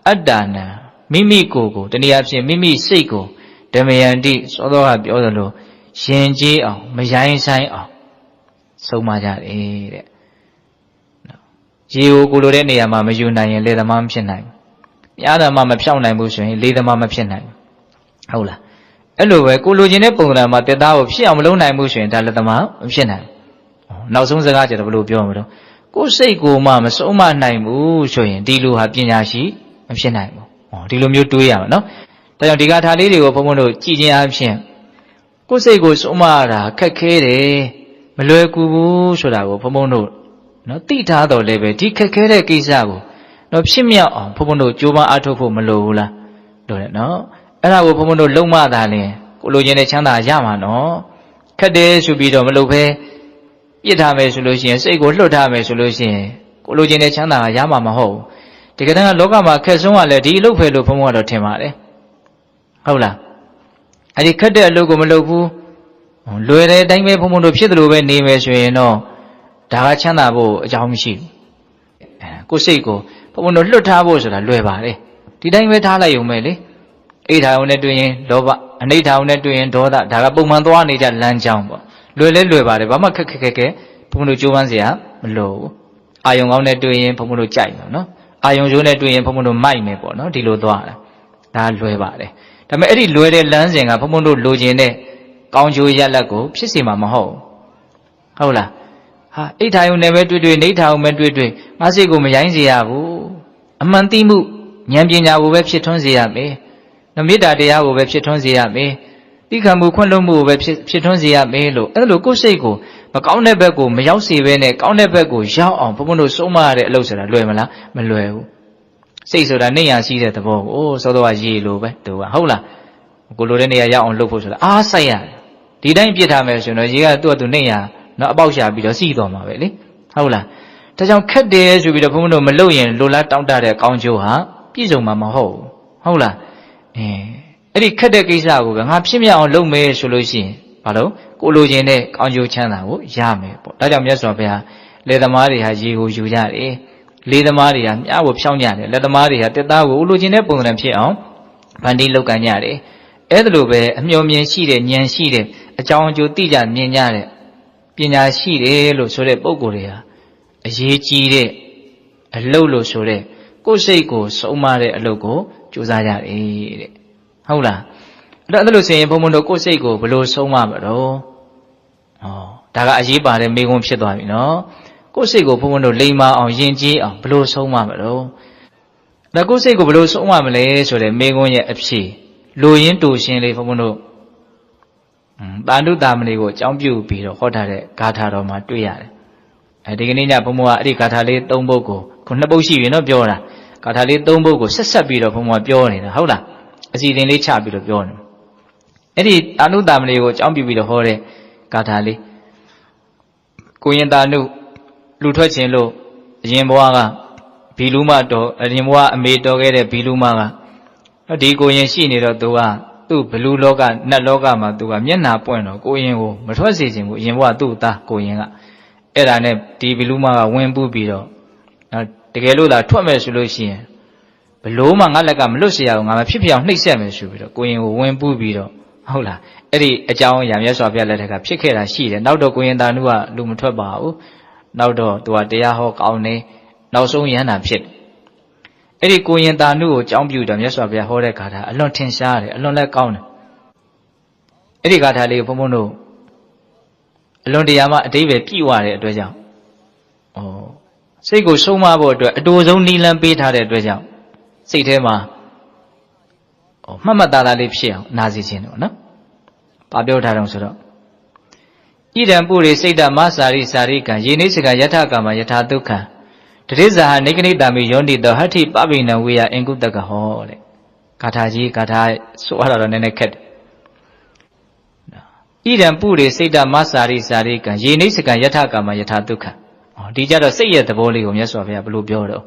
Speaker 1: အတ္တနံမိမိကိုယ်ကိုတနည်းအားဖြင့်မိမိစိတ်ကိုဓမယန္တိစောစောကပြောသလိုရင်ကျေးအောင်မရိုင်းဆိုင်အောင်ဆုံးမကြတယ်တဲ့ရေကိုလိုတဲ့နေရာမှာမယူနိုင်ရင်လေသမားမဖြစ်နိုင်ဘူးမြားတံမှာမဖြောက်နိုင်ဘူးဆိုရင်လေသမားမဖြစ်နိုင်ဘူးဟုတ်လားအဲ့လိုပဲကိုလိုချင်တဲ့ပုံစံမှာတက်သားကိုဖြစ်အောင်မလုပ်နိုင်ဘူးဆိုရင်ဒါလေသမားမဖြစ်နိုင်ဘူးနောက်ဆုံးစကားကျတော့ဘယ်လိုပြောမလို့ကိုယ်စိတ်ကိုမှမဆုံးမနိုင်ဘူးဆိုရင်ဒီလူဟာပညာရှိမ ဖြစ်နိုင်ဘူးဒီလိုမျိုးတွေးရမှာနော်ဒါကြောင့်ဒီဂါထာလေးတွေကိုဘုန်းဘုန်းတို့ကြည်ခြင်းအပြင်ကိုယ်စိတ်ကိုဆုံးမရတာခက်ခဲတယ်မလွယ်ကူဘူးဆိုတာကိုဘုန်းဘုန်းတို့နော်သိထားတော်လည်းပဲဒီခက်ခဲတဲ့ကိစ္စကိုနော်ဖြစ်မြောက်အောင်ဘုန်းဘုန်းတို့ကြိုးပမ်းအားထုတ်ဖို့မလိုဘူးလားလိုတယ်နော်အဲ့ဒါကိုဘုန်းဘုန်းတို့လုံးမသာလင်ကိုလိုချင်တဲ့ချမ်းသာရမှာနော်ခက်တယ်ဆိုပြီးတော့မလုပ်ဘဲပြစ်ထားမယ်ဆိုလို့ရှိရင်စိတ်ကိုလွတ်ထားမယ်ဆိုလို့ရှိရင်ကိုလိုချင်တဲ့ချမ်းသာရမှာမဟုတ်ဘူးဒီကတည်းကလောကမှာခက်ဆုံးကလည်းဒီအလုပ်ပဲလို့ဘုန်းဘုန်းကတော့ထင်ပါတယ်ဟုတ်လားအဲ့ဒီခက်တဲ့အလုပ်ကိုမလုပ်ဘူးလွယ်တဲ့အတိုင်းပဲဘုန်းဘုန်းတို့ဖြစ်တယ်လို့ပဲနေမယ်ဆိုရင်တော့ဒါကချမ်းသာဖို့အကြောင်းမရှိဘူးကိုယ်စိတ်ကိုဘုန်းဘုန်းတို့လွတ်ထားဖို့ဆိုတာလွယ်ပါတယ်ဒီတိုင်းပဲထားလိုက်ရုံပဲလေအိဋ္ဌာယုံနဲ့တွေ့ရင်လောဘအနိဋ္ဌာယုံနဲ့တွေ့ရင်ဒေါသဒါကပုံမှန်သွားနေကြလမ်းကြောင်းပေါ့လွယ်လဲလွယ်ပါတယ်ဘာမှခက်ခက်ဘုန်းဘုန်းတို့ကြိုးပမ်းစရာမလိုဘူးအာယုံကောင်းနဲ့တွေ့ရင်ဘုန်းဘုန်းတို့ကြိုက်မှာနော်အာယုံရိုးနဲ့တွေ့ရင်ဘုန်းဘုန်းတို့မိုက်မယ်ပေါ့နော်ဒီလိုသွားတာဒါလွယ်ပါတယ်ဒါပေမဲ့အဲ့ဒီလွယ်တဲ့လမ်းစဉ်ကဘုန်းဘုန်းတို့လိုချင်တဲ့ကောင်းကျိုးရလဒ်ကိုဖြစ်စေမှာမဟုတ်ဟုတ်လားဟာအိဋ္ဌာယုံနဲ့ပဲတွေ့နိဋ္ဌာယုံပဲတွေ့ငါစိတ်ကိုမရိုင်းစေရဘူးအမှန်သိမှုဉာဏ်ပညာကိုပဲဖြစ်ထွန်းစေရမယ်မေတ္တာတရားကိုပဲဖြစ်ထွန်းစေရမယ်တိခံမှုခွင့်လွှတ်မှုကိုပဲဖြစ်ထွန်းစေရမယ်လို့အဲ့လိုကိုယ်စိတ်ကိုမကောင်းတဲ့ဘက်ကိုမရောက်စေဘဲနဲ့ကောင်းတဲ့ဘက်ကိုရောက်အောင်ဘုန်းဘုန်းတို့ဆုံးမရတဲ့အလုပ်ဆိုတာလွယ်မလားမလွယ်ဘူးစိတ်ဆိုတာနေရရှိတဲ့သဘောကိုသောတော်ကရေလိုပဲသူကဟုတ်လားကိုလိုတဲ့နေရာရောက်အောင်လုပ်ဖို့ဆိုတာအားစိုက်ရတယ်ဒီတိုင်းပြစ်ထားမယ်ဆိုရင်တော့ရေကသူ့အတူနေရနော်အပေါက်ရှာပြီးတော့စီးတော်မှာပဲလေဟုတ်လားဒါကြောင့်ခက်တယ်ဆိုပြီးတော့ဘုန်းဘုန်းတို့မလုပ်ရင်လိုလားတောင့်တတဲ့ကောင်းကျိုးဟာပြည့်စုံမှာမဟုတ်ဘူးဟုတ်လားအဲ့ဒီခက်တဲ့ကိစ္စကိုပဲငါဖြစ်မြောက်အောင်လုပ်မယ်ဆိုလို့ရှိရင်ဘာလို့ကိုလိုချင်တဲ့ကောင်းကျိုးချမ်းသာကိုရမယ်ပေါ့ဒါကြောင့်မြတ်စွာဘုရားလေသမားတွေဟာရေကိုယူကြတယ်လေသမားတွေဟာမြားကိုဖြောင်းကြတယ်လက်သမားတွေဟာတက်သားကိုလိုချင်တဲ့ပုံစံဖြစ်အောင်ဗန္ဒီလောက်ကန်ကြတယ်အဲ့ဒါလိုပဲအမျှော်မြင်ရှိတဲ့ဉာဏ်ရှိတဲ့အကြောင်းအကျိုးသိကြမြင်ကြတဲ့ပညာရှိတယ်လို့ဆိုတဲ့ပုဂ္ဂိုလ်တွေဟာအရေးကြီးတဲ့အလုပ်လို့ဆိုတဲ့ကိုယ်စိတ်ကိုစုံမတဲ့အလုပ်ကိုကြိုးစားကြတယ်တဲ့ဟုတ်လားအဲ့ဒါလို့ဆိုရင်ဘုံဘုံတို့ကိုယ်စိတ်ကိုဘယ်လိုဆုံးမမလို့ဒါကအရေးပါတဲ့မိဂုံးဖြစ်သွားပြီနော်ကိုယ်စိတ်ကိုဘုံဘုံတို့လိမ္မာအောင်ယဉ်ကျေးအောင်ဘယ်လိုဆုံးမမလို့ဒါကိုယ်စိတ်ကိုဘယ်လိုဆုံးမမလဲဆိုတဲ့မိဂုံးရဲ့အဖြစ်လိုရင်းတူရှင်းလေးဘုံဘုံတို့တာနုတာမဏေကိုအကြောင်းပြုပြီးတော့ဟောထားတဲ့ဂါထာတော်မှာတွေ့ရတယ်ဒီကနေ့ညဘုံဘုံကအဲ့ဒီဂါထာလေး၃ပုဒ်ကိုခုနှစ်ပုဒ်ရှိပြီနော်ပြောတာဂါထာလေး၃ပုဒ်ကိုဆက်ပြီးတော့ဘုံဘုံကပြောနေတာဟုတ်လားအစီအစဉ်လေးချပြီးတော့ပြောနေအဲ့ဒီတာနုတာမဏေကိုအကြောင်းပြုပြီးတော့ဟောတဲ့ဂါထာလေးကိုရင်တာနုလူထွက်ခြင်းလို့အရင်ဘဝကဘီလူမတော်အရင်ဘဝအမေတော်ခဲ့တဲ့ဘီလူမကဒီကိုရင်ရှိနေတော့သူကသူ့ဘလူလောကနတ်လောကမှာသူကမျက်နှာပွင့်တော့ကိုရင်ကိုမထွက်စေခြင်းဘူးအရင်ဘဝသူ့သားကိုရင်ကအဲ့ဒါနဲ့ဒီဘလူမကဝင်ပူးပြီးတော့တကယ်လို့သာထွက်မယ်ဆိုလို့ရှိရင်ဘလို့မှငါလက်ကမလွတ်เสียအောင်ငါမဖြစ်ဖြစ်အောင်နှိပ်စက်မယ်ဆိုပြီးတော့ကိုရင်ကိုဝင်ပူးပြီးတော့ဟုတ်လားအဲ့ဒီအကြောင်းအရာမြတ်စွာဘုရားလက်ထက်ကဖြစ်ခဲ့တာရှိတယ်နောက်တော့ကိုရင်တာနုကလူမထွက်ပါဘူးနောက်တော့သူကတရားဟောကောင်းနေနောက်ဆုံးယန္တာဖြစ်အဲ့ဒီကိုရင်တာနုကိုအကြောင်းပြုတော့မြတ်စွာဘုရားဟောတဲ့ဂါထာအလွန်ထင်ရှားတယ်အလွန်လည်းကောင်းတယ်အဲ့ဒီဂါထာလေးကိုဘုန်းဘုန်းတို့အလွန်တရာမှအတိပ္ပယ်ပြည့်ဝတဲ့အတွက်ကြောင့်စိတ်ကိုဆုံးမဖို့အတွက်အတူဆုံးနိလန်းပေးထားတဲ့အတွက်ကြောင့်စိတ်ထဲမှာမှတ်မှတ်သားသားလေးဖြစ်အောင်နာစီခြင်းတော့နော်။ဘာပြောထားတော့ဆိုတော့ဣဒံပုရိစိတ်တမစာရိစာရိကံယေနိစကယထကာမယထာဒုက္ခံတတိဇာဟနိကနိတာမိယောနိတောဟဋ္ဌိပပိဏဝေယအင်္ဂုတကဟောတဲ့ဂါထာကြီးဂါထာဆိုရတော့နည်းနည်းခက်တယ်ဣဒံပုရိစိတ်တမစာရိစာရိကံယေနိစကယထကာမယထာဒုက္ခံဒီကြတော့စိတ်ရဲ့သဘောလေးကိုမြတ်စွာဘုရားဘယ်လိုပြောတော့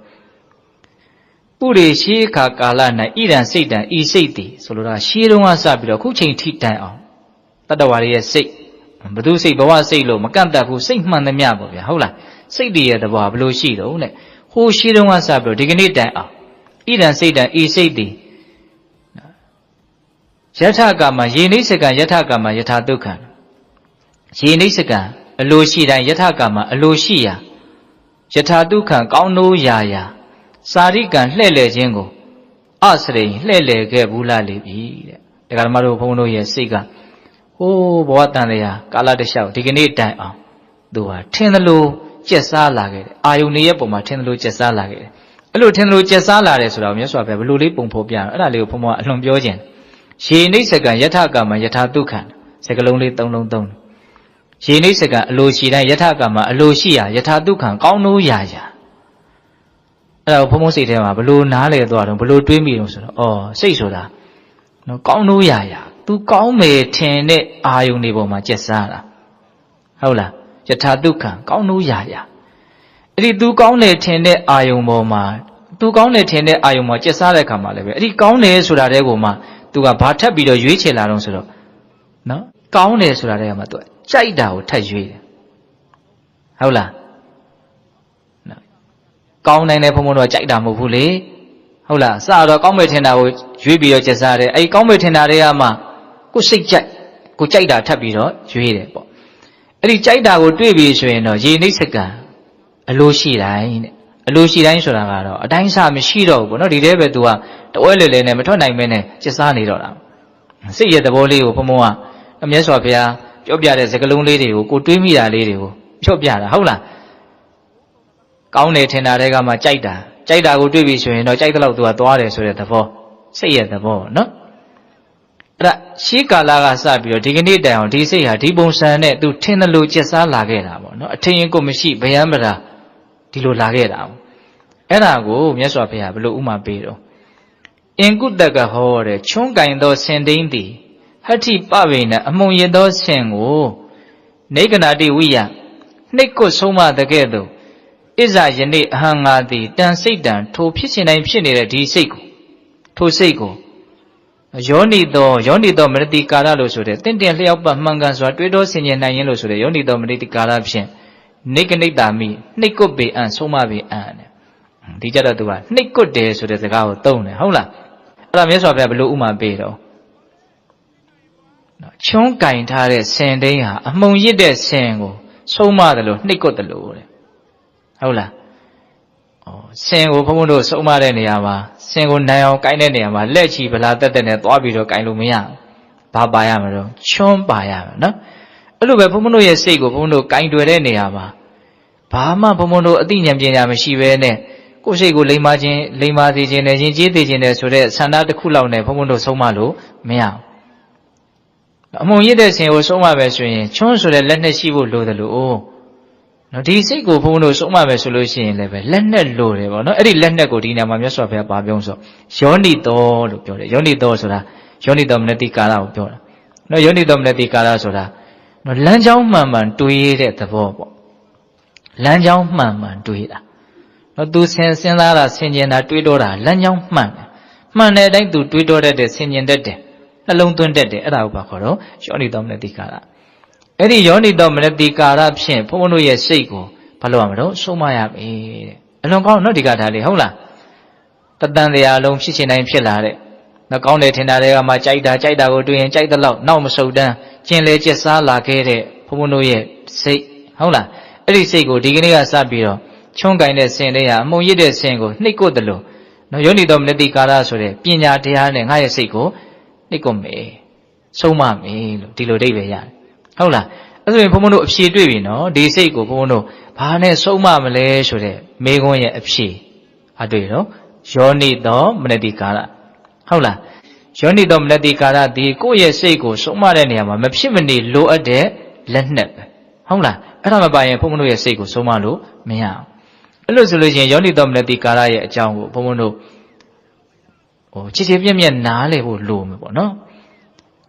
Speaker 1: ပုရိရှိခါကာလ၌ဣဒံစိတ်တံဤစိတ်တည်ဆိုလိုတာရှင်းတုန်းကစပြီးတော့ခုချိန်ထိတိုင်အောင်တတ္တဝါရဲ့စိတ်ဘသူစိတ်ဘဝစိတ်လို့မကန့်တတ်ဘူးစိတ်မှန်သမျှပေါ့ဗျာဟုတ်လားစိတ်တည်ရဲ့သဘောကဘယ်လိုရှိတော့လဲဟိုရှင်းတုန်းကစပြီးတော့ဒီကနေ့တိုင်အောင်ဣဒံစိတ်တံဤစိတ်တည်ယထကာမယေနိစကံယထကာမယထာဒုက္ခံယေနိစကံအလိုရှိတိုင်းယထကာမအလိုရှိရာယထာဒုက္ခံကောင်းနိုးရာရာစာရိကံလှဲ့လေခြင်းကိုအစရိလှဲ့လေခဲ့ဘူးလားလေပြီတဲ့ဒါကဓမ္မတို့ဘုန်းတို့ရဲ့စိတ်ကဟိုးဘဝတန်တရားကာလတလျှောက်ဒီကနေ့တိုင်အောင်သူဟာထင်သလိုကျက်စားလာခဲ့တယ်အာယုန်ရဲ့ပုံမှာထင်သလိုကျက်စားလာခဲ့တယ် အဲ့လိုထင်လို့ကျက်စားလာတယ်ဆိုတော့မြတ်စွာဘုရားဘယ်လိုလေးပုံဖော်ပြအဲ့ဒါလေးကိုဘုံဘုံအလွန်ပြောခြင်းရေနိစ္စကံယထာကမ္မယထာဒုက္ခံစကလုံးလေး၃လုံးသုံးရေနိစ္စကံအလိုရှိတိုင်းယထာကမ္မအလိုရှိရာယထာဒုက္ခံကောင်းလို့ရာအဲ့ဒါကိုဘုံဘုံစိတ်ထဲမှာဘယ်လိုနားလဲသွားတော့ဘယ်လိုတွေးမိတော့ဆိုတော့စိတ်ဆိုတာနော်ကောင်းလို့ရာသူကောင်းမယ်ထင်တဲ့အာယုန်တွေပေါ်မှာကျက်စားတာဟုတ်လားယထာဒုက္ခံကောင်းလို့ရာအဲ့ဒီသူကောင်းတယ်ထင်တဲ့အာယုံပေါ်မှာသူကောင်းတယ်ထင်တဲ့အာယုံမှာကျက်စားတဲ့ခါမှာလည်းပဲအဲ့ဒီကောင်းတယ်ဆိုတာတဲ့ကိုမှသူကဘာထပ်ပြီးတော့ရွေးချယ်လာတော့ဆိုတော့နော်ကောင်းတယ်ဆိုတာတဲ့ကမှသူကြိုက်တာကိုထပ်ရွေးတယ်ဟုတ်လားနော်ကောင်းနိုင်တဲ့ဘုံဘုံတော့ကြိုက်တာမဟုတ်ဘူးလေဟုတ်လားစတော့ကောင်းမယ်ထင်တာကိုရွေးပြီးတော့ကျက်စားတယ်အဲ့ဒီကောင်းမယ်ထင်တာတွေကမှကိုစိတ်ကြိုက်ကိုကြိုက်တာထပ်ပြီးတော့ရွေးတယ်ပေါ့အဲ့ဒီကြိုက်တာကိုတွေ့ပြီးဆိုရင်တော့ရေနိစ္စကံအလိုရှိတိုင်းတဲ့အလိုရှိတိုင်းဆိုတာကတော့အတိုင်းစားမရှိတော့ဘူးပေါ့နော်ဒီတည်းပဲ तू ကတဝဲလေလေနဲ့မထွက်နိုင်မင်းနဲ့ကျက်စားနေတော့တာစိတ်ရဲ့သဘောလေးကိုဘုံဘုံကမြတ်စွာဘုရားပြောပြတဲ့စကားလုံးလေးတွေကိုကိုတွေးမိတာလေးတွေကိုဖြော့ပြတာဟုတ်လားကောင်းတယ်ထင်တာတွေကမှကြိုက်တာကိုတွေးပြီးဆိုရင်တော့ကြိုက်တဲ့လောက် तू ကသွားတယ်ဆိုတဲ့သဘောစိတ်ရဲ့သဘောနော်အဲ့ဒါရှေးကာလကစပြီးတော့ဒီကနေ့တိုင်အောင်ဒီစိတ်ဟာဒီပုံစံနဲ့ तू ထင်တယ်လို့ကျက်စားလာခဲ့တာပေါ့နော်အထင်ရင်ကိုမရှိဗျယံမရာဒီလိုလာခဲ့တာအဲ့ဒါကိုမြတ်စွာဘုရားဘယ်လိုဥမာပေးတော့အင်ကုတကဟောတဲ့ချွန်းကင်သောစင်တိန်သည်ဟဋ္ဌိပဝိနအမုံရသောစင်ကိုနေကနာတိဝိယနှိတ်ကွဆုံးမတကဲ့သို့ဣဇယနေ့အဟံငါသည်တန်စိတ်တံထိုဖြစ်ခြင်းတိုင်းဖြစ်နေတဲ့ဒီစိတ်ကိုထိုစိတ်ကိုယောနိသောမရတိကာရလို့ဆိုတဲ့တင့်တယ်လျှောက်ပတ်မှန်ကန်စွာတွေးတောဆင်ခြင်နိုင်ရင်လို့ဆိုတဲ့ယောနိသောမရတိကာရဖြင့်နိကနိတာမိနှိတ်ကွပေအံဆုံးမပေအံတဲ့ဒီကြတော့သူကနှိတ်ကွတယ်ဆိုတဲ့စကားကိုသုံးတယ်ဟုတ်လားအဲ့ဒါမြတ်စွာဘုရားဘယ်လိုဥမာပေးတော့ချွန်းကင်ထားတဲ့ဆင်တိန်ဟာအမှုံရစ်တဲ့ဆင်ကိုဆုံးမတယ်လို့နှိတ်ကွတယ်လို့တဲ့ဟုတ်လားဆင်ကိုဘုန်းဘုန်းတို့ဆုံးမတဲ့နေရာမှာဆင်ကိုနိုင်အောင်ကိုင်းတဲ့နေရာမှာလက်ချီဗလာတက်တက်နဲ့သွားပြီးတော့ကိုင်းလို့မရဘူးဘာပါရမလို့ချွန်းပါရမယ်နော်အဲ့လိုပဲဘုန်းဘုန်းတို့ရဲ့စိတ်ကိုဘုန်းဘုန်းတို့ကိုင်းတွယ်တဲ့နေရာမှာဘာမှဘုံဘုံတို့အသိဉာဏ်ပညာမရှိဘဲနဲ့ကိုယ်စိတ်ကိုလိမ္မာစေခြင်းနဲ့ယဉ်ကျေးသေးခြင်းနဲ့ဆိုတဲ့ဆန္ဒတစ်ခုလောက်နဲ့ဘုံဘုံတို့ဆုံးမလို့မရဘူးအမုံရစ်တဲ့ဆင်ကိုဆုံးမပဲဆိုရင်ချွန်းဆိုတဲ့လက်နဲ့ရှိဖို့လိုတယ်လို့နော်ဒီစိတ်ကိုဘုံဘုံတို့ဆုံးမပဲဆိုလို့ရှိရင်လည်းပဲလက်နဲ့လိုတယ်ပေါ့နော်အဲ့ဒီလက်နဲ့ကိုဒီနေရာမှာမြတ်စွာဘုရားပါပြောဆိုယောနိသောလို့ပြောတယ်ယောနိသောဆိုတာယောနိသောမနတိကာရကိုပြောတာနော်ယောနိသောမနတိကာရဆိုတာနော်လမ်းကြောင်းမှန်မှန်တွေးတဲ့သဘောပေါ့လမ်းကြောင်းမှန်မှန်တွေးတာနော်သူစဉ်းစားတာဆင်ခြင်တာတွေးတောတာလမ်းကြောင်းမှန်တယ်မှန်တဲ့အတိုင်းသူတွေးတောတတ်တယ်ဆင်ခြင်တတ်တယ်နှလုံးသွင်းတတ်တယ်အဲ့ဒါကိုပါခေါ်တော့ယောနိသောမနတိကာရအဲ့ဒီယောနိသောမနတိကာရဖြင့်ဘုန်းဘုန်းတို့ရဲ့စိတ်ကိုဘာလို့ရမလို့ဆုံးမရပြီတဲ့အလွန်ကောင်းနော်ဒီကထားလေးဟုတ်လားတတန်တရားလုံးဖြစ်ခြင်းတိုင်းဖြစ်လာတဲ့နော်ကောင်းတယ်ထင်တာတွေကမှကြိုက်တာကိုတွေ့ရင်ကြိုက်တဲ့လောက်နောက်မဆုတ်တန်းကျင်လေကျက်စားလာခဲ့တဲ့ဘုန်းဘုန်းတို့ရဲ့စိတ်ဟုတ်လားအဲ့ဒီစိတ်ကိုဒီကနေ့ကစပြီးတော့ချွန်းကင်တဲ့ဆင်လေးဟာအမုံရစ်တဲ့ဆင်ကိုနှိပ်ကွတယ်လို့နော်ယောနိသောမနတိကာရဆိုတဲ့ပညာတရားနဲ့ငါရဲ့စိတ်ကိုနှိပ်ကွမယ်ဆုံးမမယ်လို့ဒီလိုအဓိပ္ပာယ်ရတယ်ဟုတ်လားအဲ့ဆိုရင်ဘုန်းဘုန်းတို့အဖြေတွေ့ပြီနော်ဒီစိတ်ကိုဘုန်းဘုန်းတို့ဘာနဲ့ဆုံးမမလဲဆိုတဲ့မေခွန်းရဲ့အဖြေအတွေ့တော့ယောနိသောမနတိကာရဟုတ်လားယောနိသောမနတိကာရဒီကိုယ့်ရဲ့စိတ်ကိုဆုံးမတဲ့နေရာမှာမဖြစ်မနေလိုအပ်တဲ့လက်နက်ပဲဟုတ်လားအဲ့ဒါမပါရင်ဘုန်းဘုန်းတို့ရဲ့စိတ်ကိုဆုံးမလို့မရအောင်အဲ့လိုဆိုလို့ရှိရင်ယောနိသောမနတိကာရရဲ့အကြောင်းကိုဘုန်းဘုန်းတို့ချစ်ချစ်ပြည့်ပြည့်နားလည်ဖို့လိုမယ်ပေါ့နော်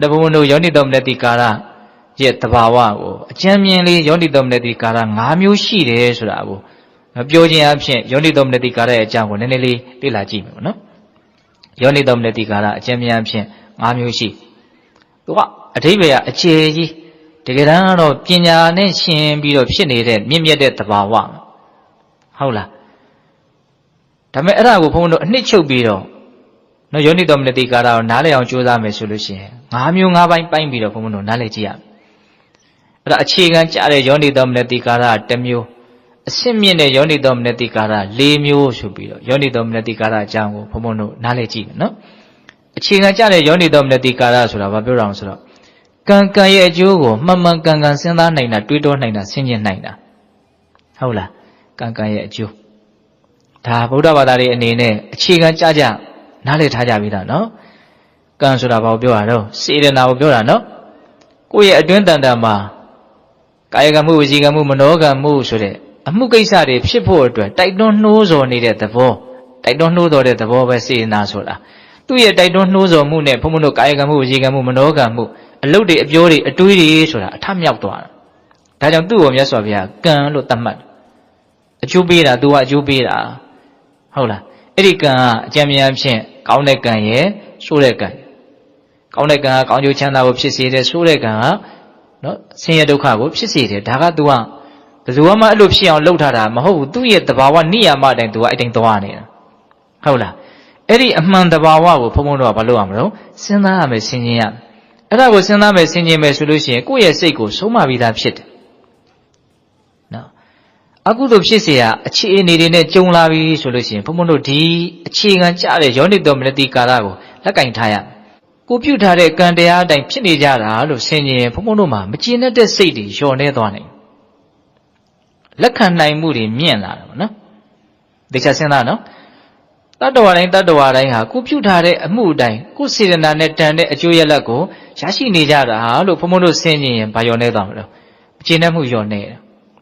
Speaker 1: ဒါဘုန်းဘုန်းတို့ယောနိသောမနတိကာရရဲ့တဘာဝကိုအကျဉ်းမြင်လေးယောနိသောမနတိကာရ၅မျိုးရှိတယ်ဆိုတာကိုပြောခြင်းအဖြစ်ယောနိသောမနတိကာရရဲ့အကြောင်းကိုနည်းနည်းလေးလေ့လာကြည့်မယ်ပေါ့နော်ယောနိသောမနတိကာရအကျဉ်းမြင်အဖြစ်၅မျိုးရှိသူကအဓိပ္ပာယ်အကျယ်ကြီးတကယ်တမ်းကတော့ပညာနဲ့ရှင်ပြီးတော့ဖြစ်နေတဲ့မြင့်မြတ်တဲ့တဘာဝဟုတ်လားဒါပေမဲ့အဲ့ဒါကိုဘုန်းဘုန်းတို့အနှစ်ချုပ်ပြီးတော့နော်ယောနိသောမနတိကာရကိုနားလည်အောင်ကြိုးစားမယ်ဆိုလို့ရှိရင်၅မျိုး၅ပိုင်းပိုင်းပြီးတော့ဘုန်းဘုန်းတို့နားလည်ကြည့်ရမယ်အဲ့ဒါအခြေခံကြတဲ့ယောနိသောမနတိကာရတစ်မျိုးအစစ်မြင့်တဲ့ယောနိသောမနတိကာရ၄မျိုးဆိုပြီးတော့ယောနိသောမနတိကာရအကြောင်းကိုဘုန်းဘုန်းတို့နားလည်ကြည့်မယ်နော်အခြေခံကြတဲ့ယောနိသောမနတိကာရဆိုတာဘာပြောတာလဲဆိုတော့ကံကံရဲ့အကျိုးကိုမှန်မှန်ကန်ကန်စဉ်းစားနိုင်တာတွေးတောနိုင်တာဆင်ခြင်နိုင်တာဟုတ်လားကံကံရဲ့အကျိုး ဒါဗုဒ္ဓဘာသာတွေအနေနဲ့အခြေခံကြနားလည်ထားကြပြီလားနော်ကံဆိုတာဘာကိုပြောတာတော့စေတနာကိုပြောတာနော်ကိုယ့်ရဲ့အတွင်းတန်တန်မှာကာယကံမှုဝစီကံမှုမနောကံမှုဆိုတဲ့အမှုကိစ္စတွေဖြစ်ဖို့အတွက်တိုက်တွန်းနှိုးဆော်နေတဲ့သဘောတိုက်တွန်းနှိုးဆော်တဲ့သဘောပဲစေတနာဆိုတာသူ့ရဲ့တိုက်တွန်းနှိုးဆော်မှုနဲ့ဘုံဘုံတို့ကာယကံမှုဝစီကံမှုမနောကံမှုအလုပ်တွေအပြောတွေအတွေးတွေဆိုတာအထမြောက်သွားတာဒါကြောင့်သူ့ကိုမြတ်စွာဘုရားကံလို့သတ်မှတ်အကျိုးပေးတာသူကအကျိုးပေးတာဟုတ်လားအဲ့ဒီကံကအကျဉ်းများဖြင့်ကောင်းတဲ့ကံရဲ့ဆိုးတဲ့ကံကောင်းတဲ့ကံကကောင်းကျိုးချမ်းသာကိုဖြစ်စေတယ်ဆိုးတဲ့ကံကနော်ဆင်းရဲဒုက္ခကိုဖြစ်စေတယ်ဒါက तू ကဘယ်သူမှအဲ့လိုဖြစ်အောင်လုပ်ထားတာမဟုတ်ဘူးသူ့ရဲ့တဘာဝနိယာမအတိုင်း तू ကအဲ့တိုင်းသွားနေတာဟုတ်လားအဲ့ဒီအမှန်တဘာဝကိုဘုံဘုံတို့ကဘာလုပ်ရမလို့စဉ်းစားရမယ်ဆင်ခြင်ရမယ်အဲ့ဒါကိုစဉ်းစားမယ်ဆင်ခြင်မယ်ဆိုလို့ရှိရင်ကိုယ့်ရဲ့စိတ်ကိုဆုံးမပြီးသားဖြစ်တယ်နော်အကုသိုလ်ဖြစ်เสียအခြေအနေတွေနဲ့ကြုံလာပြီဆိုလို့ရှိရင်ဘုံဘုံတို့ဒီအခြေခံကြတဲ့ယောနိတော်မနတိကာရကိုလက်ကင်ထားရကိုပြုထားတဲ့ကံတရားအတိုင်းဖြစ်နေကြတာလို့ဆင်ခြင်ရင်ဘုံဘုံတို့မှာမကျေနပ်တဲ့စိတ်တွေလျော့နေသွားနိုင်လက်ခံနိုင်မှုတွေမြင့်လာတယ်ဗောနော်ဒီချက်စဉ်းစားနော်တတ္တဝါတိုင်းဟာကိုပြုထားတဲ့အမှုအတိုင်းကိုစေတနာနဲ့တန်တဲ့အကျိုးရလဒ်ကိုရရှိနေကြတာလို့ဘုံဘုံတို့ဆင်ခြင်ရင်ဘာလျော့နေသွားမလို့မကျေနပ်မှုလျော့နေတယ်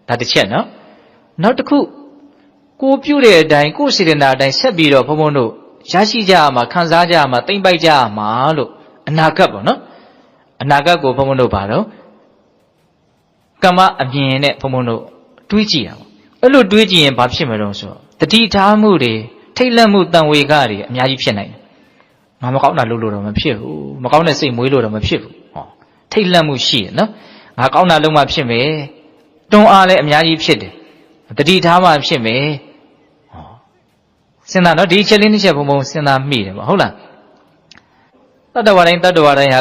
Speaker 1: ဒါတစ်ချက်နော်နောက်တစ်ခုကိုပြုတဲ့အတိုင်းကိုစေတနာအတိုင်းဆက်ပြီးတော့ဘုံဘုံတို့ရရှိကြရမှာခံစားကြရမှာသိမ့်ပိုက်ကြရမှာလို့အနာဂတ်ပေါ့နော်အနာဂတ်ကိုဘုံဘုံတို့ပါတော့ကမ္မအမြင်နဲ့ဘုံဘုံတို့တွေးကြည့်တာပေါ့အဲ့လိုတွေးကြည့်ရင်ဘာဖြစ်မလို့ဆိုတတိထားမှုတွေထိတ်လန့်မှုတန်ဝေကတွေအများကြီးဖြစ်နိုင်တယ်ငါမကောင်းတာလုပ်လို့တော့မဖြစ်ဘူးမကောင်းတဲ့စိတ်မွေးလို့တော့မဖြစ်ဘူးဟောထိတ်လန့်မှုရှိတယ်နော်ငါကောင်းတာလုပ်မှဖြစ်မယ်တွန်းအားလည်းအများကြီးဖြစ်တယ်တတိထားမှဖြစ်မယ်ဟောစဉ်းစားနော်ဒီချက်လေးတစ်ချက်ဘုံဘုံစဉ်းစားမိတယ်ပေါ့ဟုတ်လားတတ္တဝါတိုင်းဟ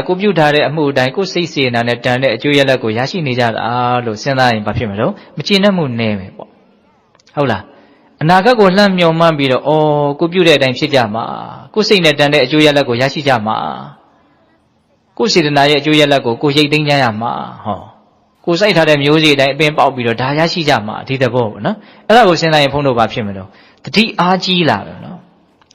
Speaker 1: ာကိုပြုထားတဲ့အမှုအတိုင်းကိုစိတ်စေနာနဲ့တန်တဲ့အကျိုးရလဒ်ကိုရရှိနေကြတာလို့စဉ်းစားရင်ဘာဖြစ်မလို့မကျေနပ်မှုနည်းမယ်ပေါ့ဟုတ်လားအနာဂတ်ကိုလှမ်းမျှော်မှန်းပြီးတော့ကိုပြုတဲ့အတိုင်းဖြစ်ကြမှာကိုစိတ်နဲ့တန်တဲ့အကျိုးရလဒ်ကိုရရှိကြမှာကိုစေတနာရဲ့အကျိုးရလဒ်ကိုကိုရိတ်သိမ်းကြရမှာဟောကိုစိုက်ထားတဲ့မျိုးစေ့အတိုင်းအပင်ပေါက်ပြီးတော့ဒါရရှိကြမှာဒီသဘောပေါ့နော်အဲ့ဒါကိုစဉ်းစားရင်ဘုန်းတော်ဘာဖြစ်မလို့တတိအားကြီးလာပဲနော်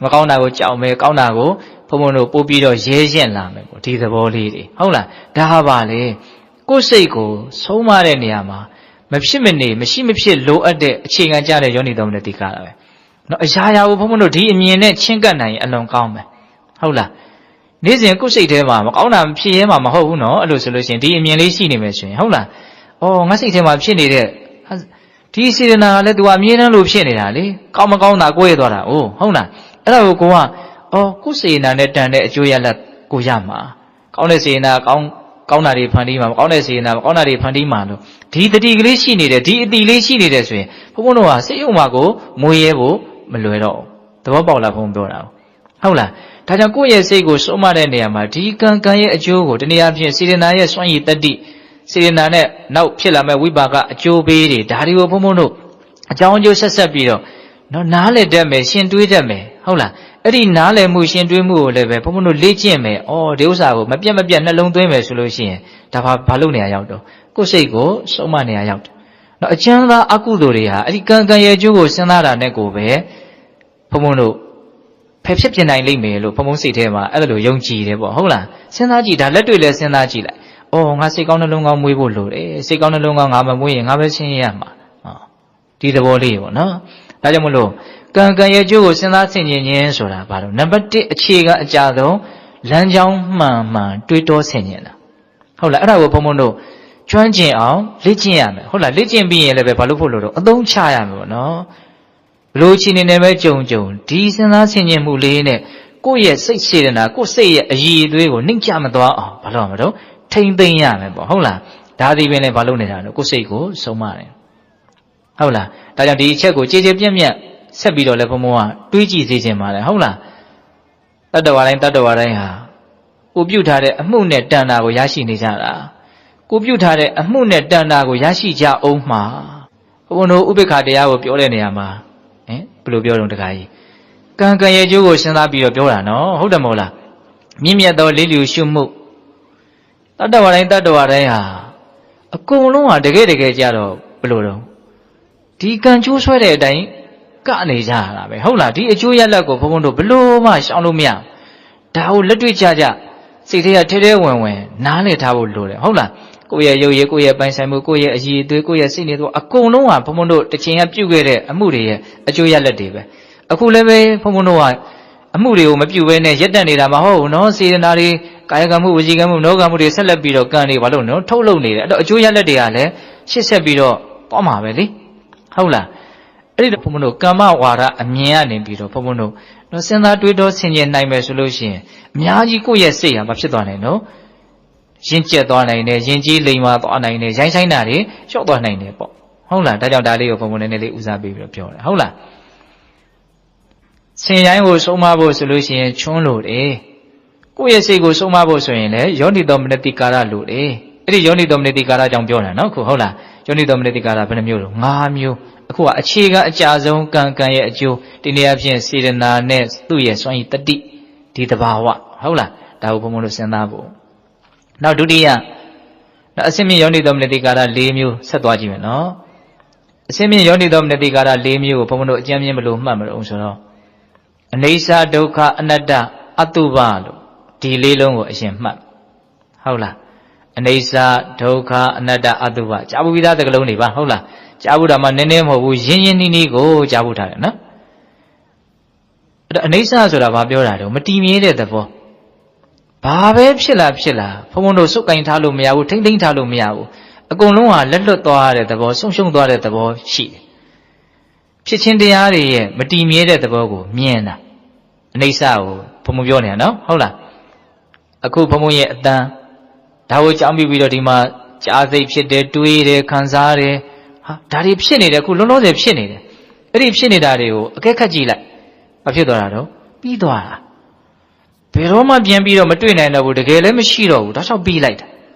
Speaker 1: မကောင်းတာကိုကြောက်မယ်ကောင်းတာကိုဘုံဘုံတို့ပို့ပြီးတော့ရဲရင်လာမယ်ပေါ့ဒီသဘောလေးတွေဟုတ်လားဒါဟာပါလေကိုယ်စိတ်ကိုဆုံးမတဲ့နေရာမှာမဖြစ်မနေမရှိမဖြစ်လိုအပ်တဲ့အခြေခံကြတဲ့ယောနိတော်မနတိကာရပဲနော်အရာရာကိုဘုံဘုံတို့ဒီအမြင်နဲ့ချင်းကပ်နိုင်ရင်အလွန်ကောင်းပဲဟုတ်လားနေ့စဉ်ကိုယ်စိတ်ထဲမှာမကောင်းတာဖြစ်ရဲမှာမဟုတ်ဘူးနော်အဲ့လိုဆိုလို့ရှိရင်ဒီအမြင်လေးရှိနေမယ်ဆိုရင်ဟုတ်လားငါစိတ်ထဲမှာဖြစ်နေတဲ့ဒီစေတနာကလည်း तू အမြင်တမ်းလို့ဖြစ်နေတာလေကောင်းမကောင်းတာကိုယ်ရသွားတာဟုတ်လားအဲ့ဒါကိုကိုယ်စေနာနဲ့တန်တဲ့အကျိုးရလဒ်ကိုရမှာကောင်းတဲ့စေနာကောင်းတာတွေဖန်တီးမှာမကောင်းတဲ့စေနာမကောင်းတာတွေဖန်တီးမှာလို့ဒီတတိကလေးရှိနေတယ်ဒီအတိလေးရှိနေတယ်ဆိုရင်ဘုံဘုံတို့ဟာစိတ်ယုံမှာကိုမွေးရဲဖို့မလွယ်တော့သဘောပေါက်လားဘုံပြောတာဟုတ်လားဒါကြောင့်ကိုယ့်ရဲ့စိတ်ကိုဆုံးမတဲ့နေရာမှာဒီကံရဲ့အကျိုးကိုတနည်းအားဖြင့်စေတနာရဲ့စွန့်ရည်တတ္တိစေတနာနဲ့နောက်ဖြစ်လာမဲ့ဝိပါကအကျိုးပေးတွေဒါတွေကိုဘုံဘုံတို့အကြောင်းအကျိုးဆက်ပြီးတော့နော်နားလည်တတ်မယ်ရှင်တွေးတတ်မယ်ဟုတ်လားအဲ့ဒီနားလည်မှုရှင်တွေးမှုကိုလည်းပဲဘုံဘုံတို့လေ့ကျင့်မယ်ဒီဥစ္စာကိုမပြတ်နှလုံးသွင်းမယ်ဆိုလို့ရှိရင်ဒါဘာလုပ်နေရရောက်တော့ကိုယ်စိတ်ကိုဆုံးမနေရရောက်တယ်နော်အကျဉ်းသားအကုသိုလ်တွေဟာအဲ့ဒီကံရဲ့အကျိုးကိုစဉ်းစားတာနဲ့ကိုပဲဘုံဘုံတို့ဖယ်ဖြစ်ပြနိုင်လိမ့်မယ်လို့ဘုံဘုံစိတ်ထဲမှာအဲ့လိုယုံကြည်တယ်ပေါ့ဟုတ်လားစဉ်းစားကြည့်ဒါလက်တွေ့လဲစဉ်းစားကြည့်လိုက်ငါစိတ်ကောင်းနှလုံးကောင်းမွေးဖို့လိုတယ်စိတ်ကောင်းနှလုံးကောင်းငါမမွေးရင်ငါပဲဆင်းရဲရမှာဒီသဘောလေးပေါ့နော်ဒါကြောင့်မလို့ကံရဲ့အကျိုးကိုစဉ်းစားဆင်ခြင်ခြင်းဆိုတာဘာလို့နံပါတ်1အခြေခံအကြဆုံးလမ်းကြောင်းမှန်တွေးတောဆင်ခြင်တာဟုတ်လားအဲ့ဒါကိုဘုံဘုံတို့ကျွမ်းကျင်အောင်လေ့ကျင့်ရမယ်ဟုတ်လားလေ့ကျင့်ပြီးရင်လည်းပဲဘာလို့ဖို့လို့တော့အသုံးချရမယ်ပေါ့နော်ဘလို့ချင်းနေပဲကြုံဒီစဉ်းစားဆင်ခြင်မှုလေးနဲ့ကိုယ့်ရဲ့စိတ်စေတနာကိုယ့်စိတ်ရဲ့အရည်အသွေးကိုနှိမ့်ချမသွားအောင်ဘာလို့ရမလို့ထိမ့်သိမ့်ရမယ်ပေါ့ဟုတ်လားဒါဒီပင်လည်းဘာလို့နေတာလဲကိုယ့်စိတ်ကိုဆုံးမတယ်ဟုတ်လားဒါကြောင့်ဒီအချက်ကိုကြည်ကြည်ပြန့်ပြန့်ဆက်ပြီးတော့လည်းဘုံဘုံကတွေးကြည့်စေခြင်းပါလေဟုတ်လားတတ္တဝါတိုင်းဟာကိုပြုထားတဲ့အမှုနဲ့တဏ္ဍာကိုရရှိနေကြတာကိုပြုထားတဲ့အမှုနဲ့တဏ္ဍာကိုရရှိကြအောင်မှာဘုံဘုံတို့ဥပိ္ပခာတရားကိုပြောတဲ့နေရာမှာဘယ်လိုပြောတော့တခါကြီးကံရဲ့အကျိုးကိုစဉ်းစားပြီးတော့ပြောတာနော်ဟုတ်တယ်မဟုတ်လားမြင့်မြတ်သောလေးလျူရှုမှုတတ္တဝါတိုင်းဟာအကုန်လုံးဟာတကယ်ကြတော့ဘယ်လိုတော့ဒီကံကျိုးဆွဲတဲ့အတိုင်း ကနေကြရတာပဲဟုတ်လားဒီအကျိုးရလဒ်ကိုဘုန်းဘုန်းတို့ဘလို့မှရှောင်လို့မရဒါကိုလက်တွေ့ကြကြစိတ်ထဲကထဲထဲဝင်ဝင်နားလည်ထားဖို့လိုတယ်ဟုတ်လားကိုယ့်ရဲ့ရုပ်ရည်ကိုယ့်ရဲ့ပိုင်ဆိုင်မှုကိုယ့်ရဲ့အရည်အသွေးကိုယ့်ရဲ့စိတ်နေတော့အကုန်လုံးကဘုန်းဘုန်းတို့တစ်ချိန်ကပြုတ်ခဲ့တဲ့အမှုတွေရဲ့အကျိုးရလဒ်တွေပဲအခုလည်းပဲဘုန်းဘုန်းတို့ကအမှုတွေကိုမပြုတ်ဘဲနဲ့ရက်တက်နေတာမဟုတ်ဘူးနော်စေတနာတွေကာယကံမှုဝစီကံမှုနောကံမှုတွေဆက်လက်ပြီးတော့ကံတွေဘာလို့နော်ထုတ်လုပ်နေတယ်အဲ့တော့အကျိုးရလဒ်တွေကလည်းရှေ့ဆက်ပြီးတော့ပေါ့မှာပဲလေဟုတ်လားအဲ့ဒီဘုန်းဘုန်းတို့ကမ္မဝါဒအမြင်ကနေပြီးတော့ဘုန်းဘုန်းတို့နော်စဉ်းစားတွေးတောဆင်ခြင်နိုင်မယ်ဆိုလို့ရှိရင်အများကြီးကိုယ့်ရဲ့စိတ်ဟာမဖြစ်သွားနိုင်နော်ရင့်ကျက်သွားနိုင်တယ်ရင်ကြီးလိမ်မာသွားနိုင်တယ်ရိုင်းဆိုင်တာတွေလျှော့သွားနိုင်တယ်ပေါ့ဟုတ်လားဒါကြောင့်ဒါလေးကိုဘုန်းဘုန်းနည်းနည်းလေးဦးစားပေးပြီးတော့ပြောတယ်ဟုတ်လားဆင်ရိုင်းကိုဆုံးမဖို့ဆိုလို့ရှိရင်ချွန်းလို့တယ်ကိုယ့်ရဲ့စိတ်ကိုဆုံးမဖို့ဆိုရင်လည်းယောနိတော်မနတိကာရလို့တယ်အဲ့ဒီယောနိတော်မနတိကာရကြောင့်ပြောတာနော်ခုဟုတ်လားယောနိတော်မနတိကာရဘယ်နှမျိုးလဲ၅မျိုးအခုကအခြေခံအကြဆုံးကံရဲ့အကျိုးဒီနေရာဖြင့်စေတနာနဲ့သူ့ရဲ့စွမ်းရည်တတိဒီတဘာဝဟုတ်လားဒါကိုဘုံဘုံတို့စဉ်းစားဖို့နောက်ဒုတိယအစင်းမြင့်ယောနိတော်မနတိကာရ၄မျိုးဆက်သွားကြည့်မယ်နော်အစင်းမြင့်ယောနိတော်မနတိကာရ၄မျိုးကိုဘုံဘုံတို့အကျဉ်းမြင့်မလို့မှတ်မလို့ဆိုတော့အနိစ္စဒုက္ခအနတ္တအတုပလို့ဒီလေးလုံးကိုအရင်မှတ်ဟုတ်လားအနိစ္စဒုက္ခအနတ္တအတုပကြားဘူးပြီးသားသကလုံးတွေပါဟုတ်လားကြားဘူးတာမှနည်းနည်းမဟုတ်ဘူးရင်းရင်းနှီးနှီးကိုကြားဘူးထားတယ်နော်အဲ့တော့အနိစ္စဆိုတာဘာပြောတာလဲမတည်မြဲတဲ့သဘောဘာပဲဖြစ်လာဘုံဘုံတို့စုပ်ကင်ထားလို့မရဘူးထိမ့်သိမ့်ထားလို့မရဘူးအကုန်လုံးဟာလက်လွတ်သွားတဲ့သဘောဆုံးရှုံးသွားတဲ့သဘောရှိတယ်ဖြစ်ချင်းတရားတွေရဲ့မတည်မြဲတဲ့သဘောကိုမြင်တာအနိစ္စကိုဘုံဘုံပြောနေတာနော်ဟုတ်လားအခုဘုံဘုံရဲ့အတန်ဒါကိုကြောင်းပြီးတော့ဒီမှာကြားစိတ်ဖြစ်တယ်တွေးတယ်ခံစားတယ်ဟာဒါတွေဖြစ်နေတယ်အခုလုံးလုံးဆယ်ဖြစ်နေတယ်အဲ့ဒီဖြစ်နေတာတွေကိုအကဲခတ်ကြည့်လိုက်မဖြစ်သွားတာတော့ပြီးသွားတာဘယ်တော့မှပြန်ပြီးတော့မတွေ့နိုင်တော့ဘူးတကယ်လည်းမရှိတော့ဘူးဒါကြောင့်ပြီးလိုက်တာ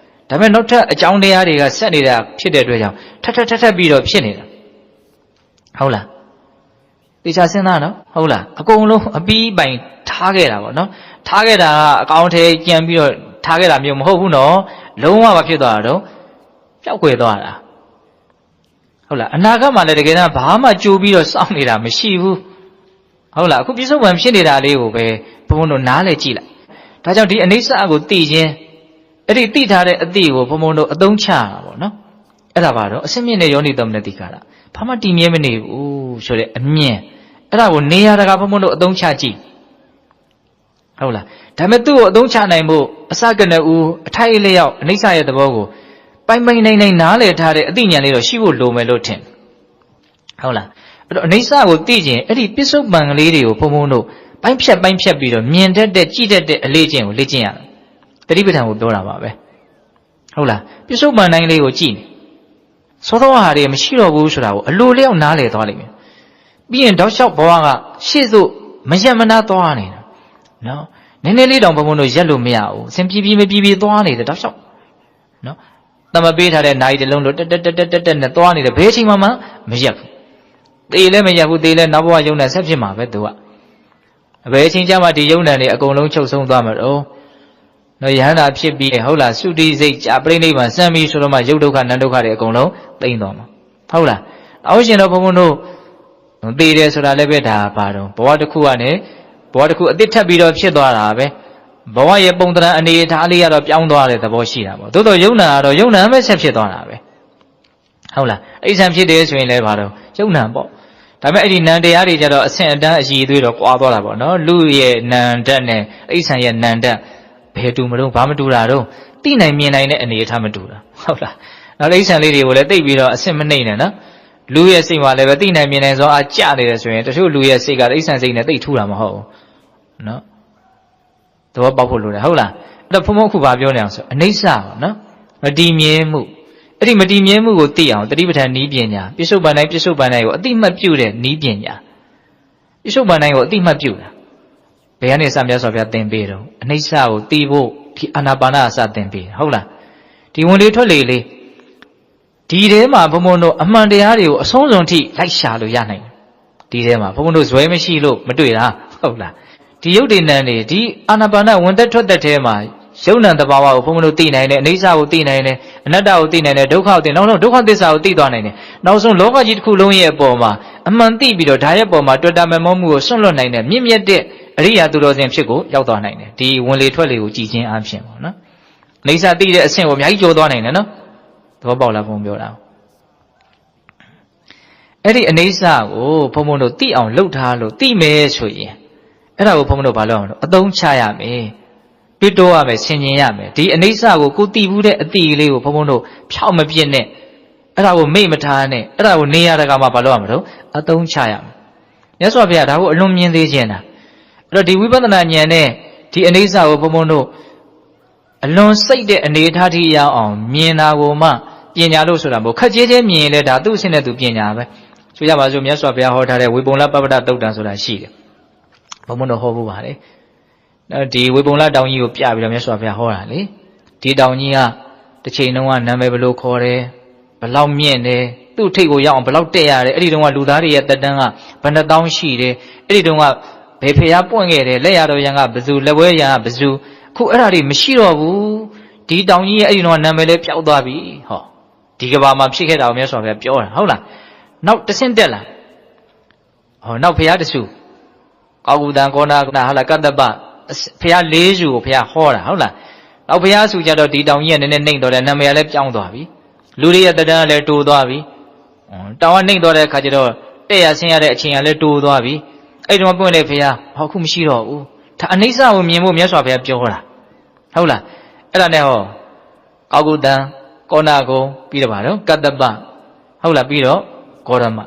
Speaker 1: ဒါပေမဲ့နောက်ထပ်အကြောင်းတရားတွေကဆက်နေတာဖြစ်တဲ့အတွက်ကြောင့်ထပ်ပြီးတော့ဖြစ်နေတာဟုတ်လားတေချာစဉ်းစားနော်ဟုတ်လားအကုန်လုံးအပြီးပိုင်ထားခဲ့တာပေါ့နော်ထားခဲ့တာကအကောင့်ထဲကြံပြီးတော့ထားခဲ့တာမျိုးမဟုတ်ဘူးနော်လုံးဝမဖြစ်သွားတာတော့ပျောက်ကွယ်သွားတာဟုတ်လားအနာဂတ်မှာလည်းတကယ်တော့ဘာမှကြိုးပြီးတော့စောင့်နေတာမရှိဘူးဟုတ်လားအခုပြစ္ဆုတ်ပံဖြစ်နေတာလေးကိုပဲဘုံဘုံတို့နားလဲကြည့်လိုက်ဒါကြောင့်ဒီအနိစ္စကိုသိခြင်းအဲ့ဒီသိထားတဲ့အသိကိုဘုံဘုံတို့အသုံးချတာပေါ့နော်အဲ့ဒါပါတော့အစင်းမြင့်တဲ့ယောနိတော်မနတိကာရဘာမှတည်မြဲမနေဘူးဆိုတဲ့အမြင်အဲ့ဒါကိုနေရာတကာဘုံဘုံတို့အသုံးချကြည့်ဟုတ်လားဒါပေမဲ့သူ့ကိုအသုံးချနိုင်ဖို့အစကနဦးအထိုက်အလျောက်အနိစ္စရဲ့သဘောကိုပိုင်နိုင်နားလည်ထားတဲ့အသိဉာဏ်လေးတော့ရှိဖို့လိုမယ်လို့ထင်ဟုတ်လားအဲ့တော့အနိစ္စကိုသိခြင်းအဲ့ဒီပစ္စုပန်ကလေးတွေကိုဘုံဘုံတို့ပိုင်းဖြတ်ပြီးတော့မြင်တတ်တဲ့ကြည့်တတ်တဲ့အလေးချင်းကိုလေ့ကျင့်ရတာတတိပဋ္ဌာန်ကိုပြောတာပါပဲဟုတ်လားပစ္စုပန်တိုင်းလေးကိုကြည့်နေသောသောဟာတွေမရှိတော့ဘူးဆိုတာကိုအလိုလျောက်နားလည်သွားလိမ့်မယ်ပြီးရင်တောက်လျှောက်ဘဝကရှေ့သို့မရက်မနာသွားနေတာနော်နည်းနည်းလေးတောင်ဘုံဘုံတို့ရက်လို့မရဘူးအစဉ်ပြေမပြေသွားနေတယ်တောက်လျှောက်နော်တမပေးထားတဲ့နိုင်တလုံးလို့တက်နဲ့သွားနေတယ်ဘယ်အချိန်မှမရက်ဘူးသေလည်းမရက်ဘူးသေလည်းနောက်ဘဝယုံနဲ့ဆက်ဖြစ်မှာပဲသူကဘယ်အချိန်ကျမှဒီယုံနဲ့တွေအကုန်လုံးချုပ်ဆုံးသွားမှာတော့နော်ယဟန္တာဖြစ်ပြီးဟုတ်လားသုတိစိတ်ကြာပြိဋိဘံစံပြီးဆိုတော့မှယုတ်ဒုက္ခနံဒုက္ခတွေအကုန်လုံးသိမ့်သွားမှာဟုတ်လားအောက်ရှင်တော့ဘုံဘုံတို့သေတယ်ဆိုတာလည်းပဲဒါပါတော့ဘဝတစ်ခုကနေဘဝတစ်ခုအသစ်ထပ်ပြီးတော့ဖြစ်သွားတာပဲဘဝရဲ့ပုံသဏ္ဍာန်အနေအထားလေးကတော့ပြောင်းသွားတဲ့သဘောရှိတာပေါ့သို့တော့ယုံနာကတော့ယုံနာပဲဆက်ဖြစ်သွားတာပဲဟုတ်လားအိဋ္ဌံဖြစ်တယ်ဆိုရင်လည်းပါတော့ယုံနာပေါ့ဒါပေမဲ့အဲ့ဒီနံတရားတွေကြတော့အဆင့်အတန်းအရည်အသွေးတော့ကွာသွားတာပေါ့နော်လူရဲ့နံဓာတ်နဲ့အိဋ္ဌံရဲ့နံဓာတ်ဘယ်တူမလို့ဘာမတူတာတော့သိနိုင်မြင်နိုင်တဲ့အနေအထားမတူတာဟုတ်လားနောက်အိဋ္ဌံလေးတွေကိုလည်းသိပြီးတော့အဆင့်မနှိမ့်နဲ့နော်လူရဲ့စိတ်မှာလည်းပဲသိနိုင်မြင်နိုင်စွာအကျနေတယ်ဆိုရင်တချို့လူရဲ့စိတ်ကအိဋ္ဌံစိတ်နဲ့သိထူတာမဟုတ်ဘူးနော်သဘောပေါက်ဖို့လိုတယ်ဟုတ်လားအဲ့တော့ဘုံဘုံခုဘာပြောနေအောင်ဆိုအနိစ္စပေါ့နော်မတည်မြဲမှုအဲ့ဒီမတည်မြဲမှုကိုသိအောင်တတိပဋ္ဌာန်နည်းပညာပြစ္ဆုတ်ပန်တိုင်းကိုအတိမတ်ပြုတဲ့နည်းပညာပြစ္ဆုတ်ပန်တိုင်းကိုအတိမတ်ပြုတာဘယ်ကနေစမြတ်စွာဘုရားသင်ပေးတော့အနိစ္စကိုသိဖို့ဒီအာနာပါနအစသင်ပေးဟုတ်လားဒီဝင်လေထွက်လေလေးဒီထဲမှာဘုံဘုံတို့အမှန်တရားတွေကိုအဆုံးစွန်ထိလိုက်ရှာလို့ရနိုင်တယ်ဒီထဲမှာဘုံဘုံတို့ဇွဲမရှိလို့မတွေ့တာဟုတ်လားဒီယုတ်တိနံတွေဒီအာနာပါနဝင်သက်ထွက်သက်ထဲမှာ ရုပ်နာတဘာဝကိုဘုံဘုံတို့သိနိုင်တယ်အနေဆာကိုသိနိုင်တယ်အနတ္တကိုသိနိုင်တယ်ဒုက္ခကိုသိနောက်ဆုံးဒုက္ခသစ္စာကိုသိသွားနိုင်တယ်နောက်ဆုံးလောကကြီးတစ်ခုလုံးရဲ့အပေါ်မှာအမှန်သိပြီးတော့ဒါရဲ့အပေါ်မှာတွေ့တာမမောမှုကိုစွန့်လွတ်နိုင်တဲ့မြင့်မြတ်တဲ့အရိယာသူတော်စင်ဖြစ်ကိုရောက်သွားနိုင်တယ်ဒီဝင်လေထွက်လေကိုကြည်ချင်းအားဖြင့်ပေါ့နော်အနေဆာသိတဲ့အဆင့်ကိုအများကြီးကျော်သွားနိုင်တယ်နော်သဘောပေါက်လားဘုံပြောတာအဲ့ဒီအနေဆာကိုဘုံဘုံတို့သိအောင်လှုပ်ထားလို့သိမယ်ဆိုရင်အဲ့ဒါကိုဘုံဘုံတို့ဘာလုပ်အောင်လို့အသုံးချရမယ်တွေ့တော့ရမယ်ဆင်ခြင်ရမယ်ဒီအနေဆာကိုကိုသိဘူးတဲ့အတိလေးကိုဘုံဘုံတို့ဖြောက်မပြစ်နဲ့အဲ့ဒါကိုမိတ်မထားနဲ့အဲ့ဒါကိုနေရတကမှဘာလုပ်ရမလို့အသုံးချရမယ်မြတ်စွာဘုရားဒါကိုအလွန်မြင်သေးခြင်းတာအဲ့တော့ဒီဝိပဿနာဉာဏ်နဲ့ဒီအနေဆာကိုဘုံဘုံတို့အလွန်စိတ်တဲ့အနေထားထိရောက်အောင်မြင်တာကိုမှပညာလို့ဆိုတာမဟုတ်ခက်ကြဲမြင်ရင်လည်းဒါသူ့အဆင့်နဲ့သူပညာပဲဆိုကြပါစို့မြတ်စွာဘုရားဟောထားတဲ့ဝေပုံလပပ္ပတသုတ်တံဆိုတာရှိတယ်ဘုံဘုံတို့ဟောဖို့ပါလေဒီဝေပုံလတောင်ကြီးကိုပြပြီးတော့မြတ်စွာဘုရားဟောတာလေဒီတောင်ကြီးကတစ်ချိန်လုံးကနာမည်ဘယ်လိုခေါ်တယ်ဘယ်လောက်မြင့်တယ်သူ့ထိပ်ကိုရောက်အောင်ဘယ်လောက်တက်ရတယ်အဲ့ဒီတုန်းကလူသားတွေရဲ့တက်တန်းကဘယ်နှသောင်းရှိတယ်အဲ့ဒီတုန်းကဘယ်ဖျားပွင့်ခဲ့တယ်လက်ရတော်ရန်ကဘယ်သူလက်ဝဲရန်ကဘယ်သူအခုအဲ့ဒါတွေမရှိတော့ဘူးဒီတောင်ကြီးရဲ့အဲ့ဒီတော့နာမည်လေးပျောက်သွားပြီဟောဒီကဘာမှာဖြစ်ခဲ့တာကိုမြတ်စွာဘုရားပြောတာဟုတ်လားနောက်တဆင့်တက်လာဟောနောက်ဘုရားတဆူကောကုတံကောနာဟာလာကတ္တပဘုရား၄ဆူကိုဘုရားဟောတာဟုတ်လားနောက်ဘုရားဆူကြတော့ဒီတောင်ကြီးကနည်းနည်းနှိမ့်တော့တယ်နာမည်လည်းပြောင်းသွားပြီလူတွေရဲ့တဏှာလည်းတိုးသွားပြီတောင်ကနှိမ့်သွားတဲ့အခါကျတော့တဲ့ရဆင်းရတဲ့အချိန်ကလည်းတိုးသွားပြီအဲ့ဒီမှာပွင့်လေဘုရားဟောခုမရှိတော့ဘူးဒါအနိစ္စကိုမြင်ဖို့မြတ်စွာဘုရားပြောတာဟုတ်လားအဲ့ဒါနဲ့ဟောကောကုတံကောနာကုံပြီးတော့ဗါတော့ကတ္တပဟုတ်လားပြီးတော့ဂေါရမ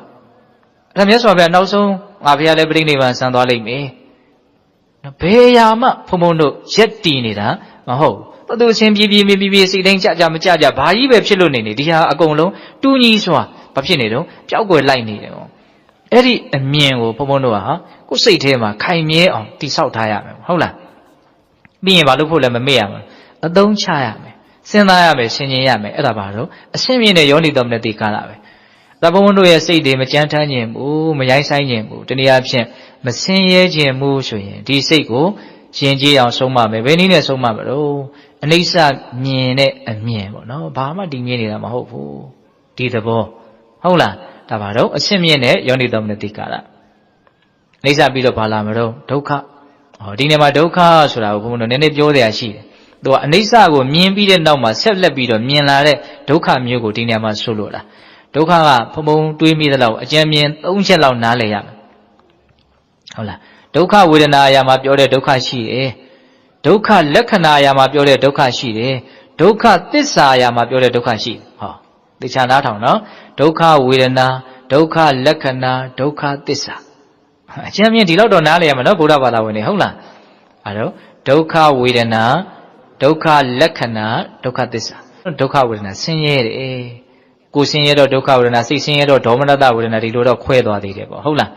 Speaker 1: အဲ့ဒါမြတ်စွာဘုရားနောက်ဆုံးငါဘုရားလည်းပြိဋိနိဗ္ဗာန်ဆံသွားလိမ့်မယ်ဘယ်ရာမှဖုံဖုံတို့ရက်တည်နေတာမဟုတ်ဘူးသူချင်းပြေစိတ်တိုင်းကြမကြဘာကြီးပဲဖြစ်လို့နေဒီဟာအကုန်လုံးတူးကြီးစွာဘာဖြစ်နေတော့ပျောက်ကွယ်လိုက်နေတယ်ပေါ့အဲ့ဒီအမြင်ကိုဖုံဖုံတို့ကဟာကိုယ်စိတ်ထဲမှာခိုင်မြဲအောင်တိဆောက်ထားရမယ်ဟုတ်လားပြီးရင်ဘာလို့ဖို့လဲမမေ့ရမှာအသုံးချရမယ်စဉ်းစားရမယ်ဆင်ခြင်ရမယ်အဲ့ဒါဘာလို့အရှင်းမြင့်တဲ့ယောနိတော်မနတိကာလပဲဒါဘုံဘုံတို့ရဲ့စိတ်တွေမကြမ်းထမ်းခြင်းဘူးမရိုင်းဆိုင်ခြင်းဘူးတနည်းအားဖြင့်မဆင်းရဲခြင်းဘူးဆိုရင်ဒီစိတ်ကိုရှင်ကြည်အောင်ဆုံးမမယ်ဘယ်နည်းနဲ့ဆုံးမမလို့အနိစ္စမြင်တဲ့အမြင်ပေါ့နော်ဘာမှဒီမြင်နေတာမဟုတ်ဘူးဒီသဘောဟုတ်လားဒါပါတော့အရှင်းမြင့်တဲ့ယောနိတော်မနတိကာလအနိစ္စပြီးတော့ဘာလာမလို့ဒုက္ခဟောဒီနေရာမှာဒုက္ခဆိုတာကိုဘုံဘုံတို့နည်းနည်းပြောရရှိတယ်သူကအနိစ္စကိုမြင်ပြီးတဲ့နောက်မှာဆက်လက်ပြီးတော့မြင်လာတဲ့ဒုက္ခမျိုးကိုဒီနေရာမှာဆိုလို့လားဒုက္ခကဖုံဖုံတွေးမိသလောက်အကျဉ်းမြင်၃ချက်လောက်နားလည်ရမယ်ဟုတ်လားဒုက္ခဝေဒနာအရာမှာပြောတဲ့ဒုက္ခရှိတယ်ဒုက္ခလက္ခဏာအရာမှာပြောတဲ့ဒုက္ခရှိတယ်ဒုက္ခသစ္စာအရာမှာပြောတဲ့ဒုက္ခရှိတယ်ဟောသိချာနားထောင်နော်ဒုက္ခဝေဒနာဒုက္ခလက္ခဏာဒုက္ခသစ္စာအကျဉ်းမြင်ဒီလောက်တော့နားလည်ရမယ်နော်ဗုဒ္ဓဘာသာဝင်တွေဟုတ်လားအဲတော့ဒုက္ခဝေဒနာဒုက္ခလက္ခဏာဒုက္ခသစ္စာဒုက္ခဝေဒနာဆင်းရဲတယ်ကိုယ်ဆင်းရဲတော့ဒုက္ခဝေဒနာစိတ်ဆင်းရဲတော့ဒေါမနတဝေဒနာဒီလိုတော့ခွဲသွားသေးတယ်ပေါ့ဟုတ်လား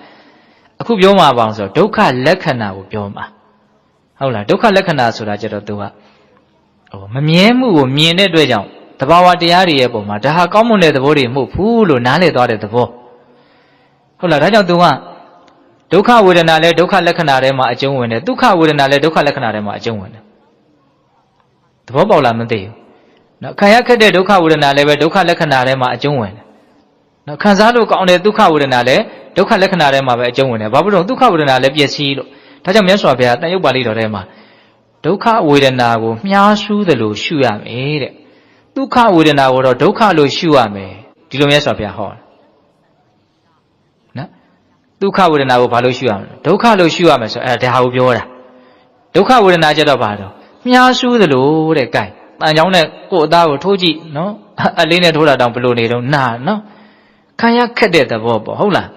Speaker 1: အခုပြောမှာပါအောင်ဆိုဒုက္ခလက္ခဏာကိုပြောမှာဟုတ်လားဒုက္ခလက္ခဏာဆိုတာကြတော့သူကမမြဲမှုကိုမြင်တဲ့အတွက်ကြောင့်တဘာဝတရားတွေရဲ့ပုံမှာဒါဟာကောင်းမွန်တဲ့သဘောတွေမဟုတ်ဘူးလို့နားလည်သွားတဲ့သဘောဟုတ်လားဒါကြောင့်သူကဒုက္ခဝေဒနာလည်းဒုက္ခလက္ခဏာထဲမှာအကျုံးဝင်တယ်ဒုက္ခဝေဒနာလည်းဒုက္ခလက္ခဏာထဲမှာအကျုံးဝင်တယ်သဘောပေါက်လားမသိဘူးနော်ခံရခက်တဲ့ဒုက္ခဝေဒနာလည်းပဲဒုက္ခလက္ခဏာထဲမှာအကျုံးဝင်တယ်နော်ခံစားလို့ကောင်းတဲ့ဒုက္ခဝေဒနာလည်းဒုက္ခလက္ခဏာထဲမှာပဲအကျုံးဝင်တယ်ဘာဖြစ်လို့ဒုက္ခဝေဒနာလည်းပျက်စီးလို့ဒါကြောင့်မြတ်စွာဘုရားတန်ရုပ်ပါဠိတော်ထဲမှာဒုက္ခဝေဒနာကိုမြားဆူးတယ်လို့ရှုရမယ်တဲ့ဒုက္ခဝေဒနာကိုတော့ဒုက္ခလို့ရှုရမယ်ဒီလိုမြတ်စွာဘုရားဟောတယ်နော်ဒုက္ခဝေဒနာကိုဘာလို့ရှုရမလဲဒုက္ခလို့ရှုရမယ်ဆိုအဲ့ဒါဟာကိုပြောတာဒုက္ခဝေဒနာကြတော့ဘာတော့မြားဆူးတယ်လို့တဲ့ gain တန်ကြောင်းနဲ့ကိုယ်အသားကိုထိုးကြည့်နော်အလေးနဲ့ထိုးတာတောင်ဘယ်လိုနေတော့နာနော်ခံရခက်တဲ့သဘောပေါ့ဟုတ်လား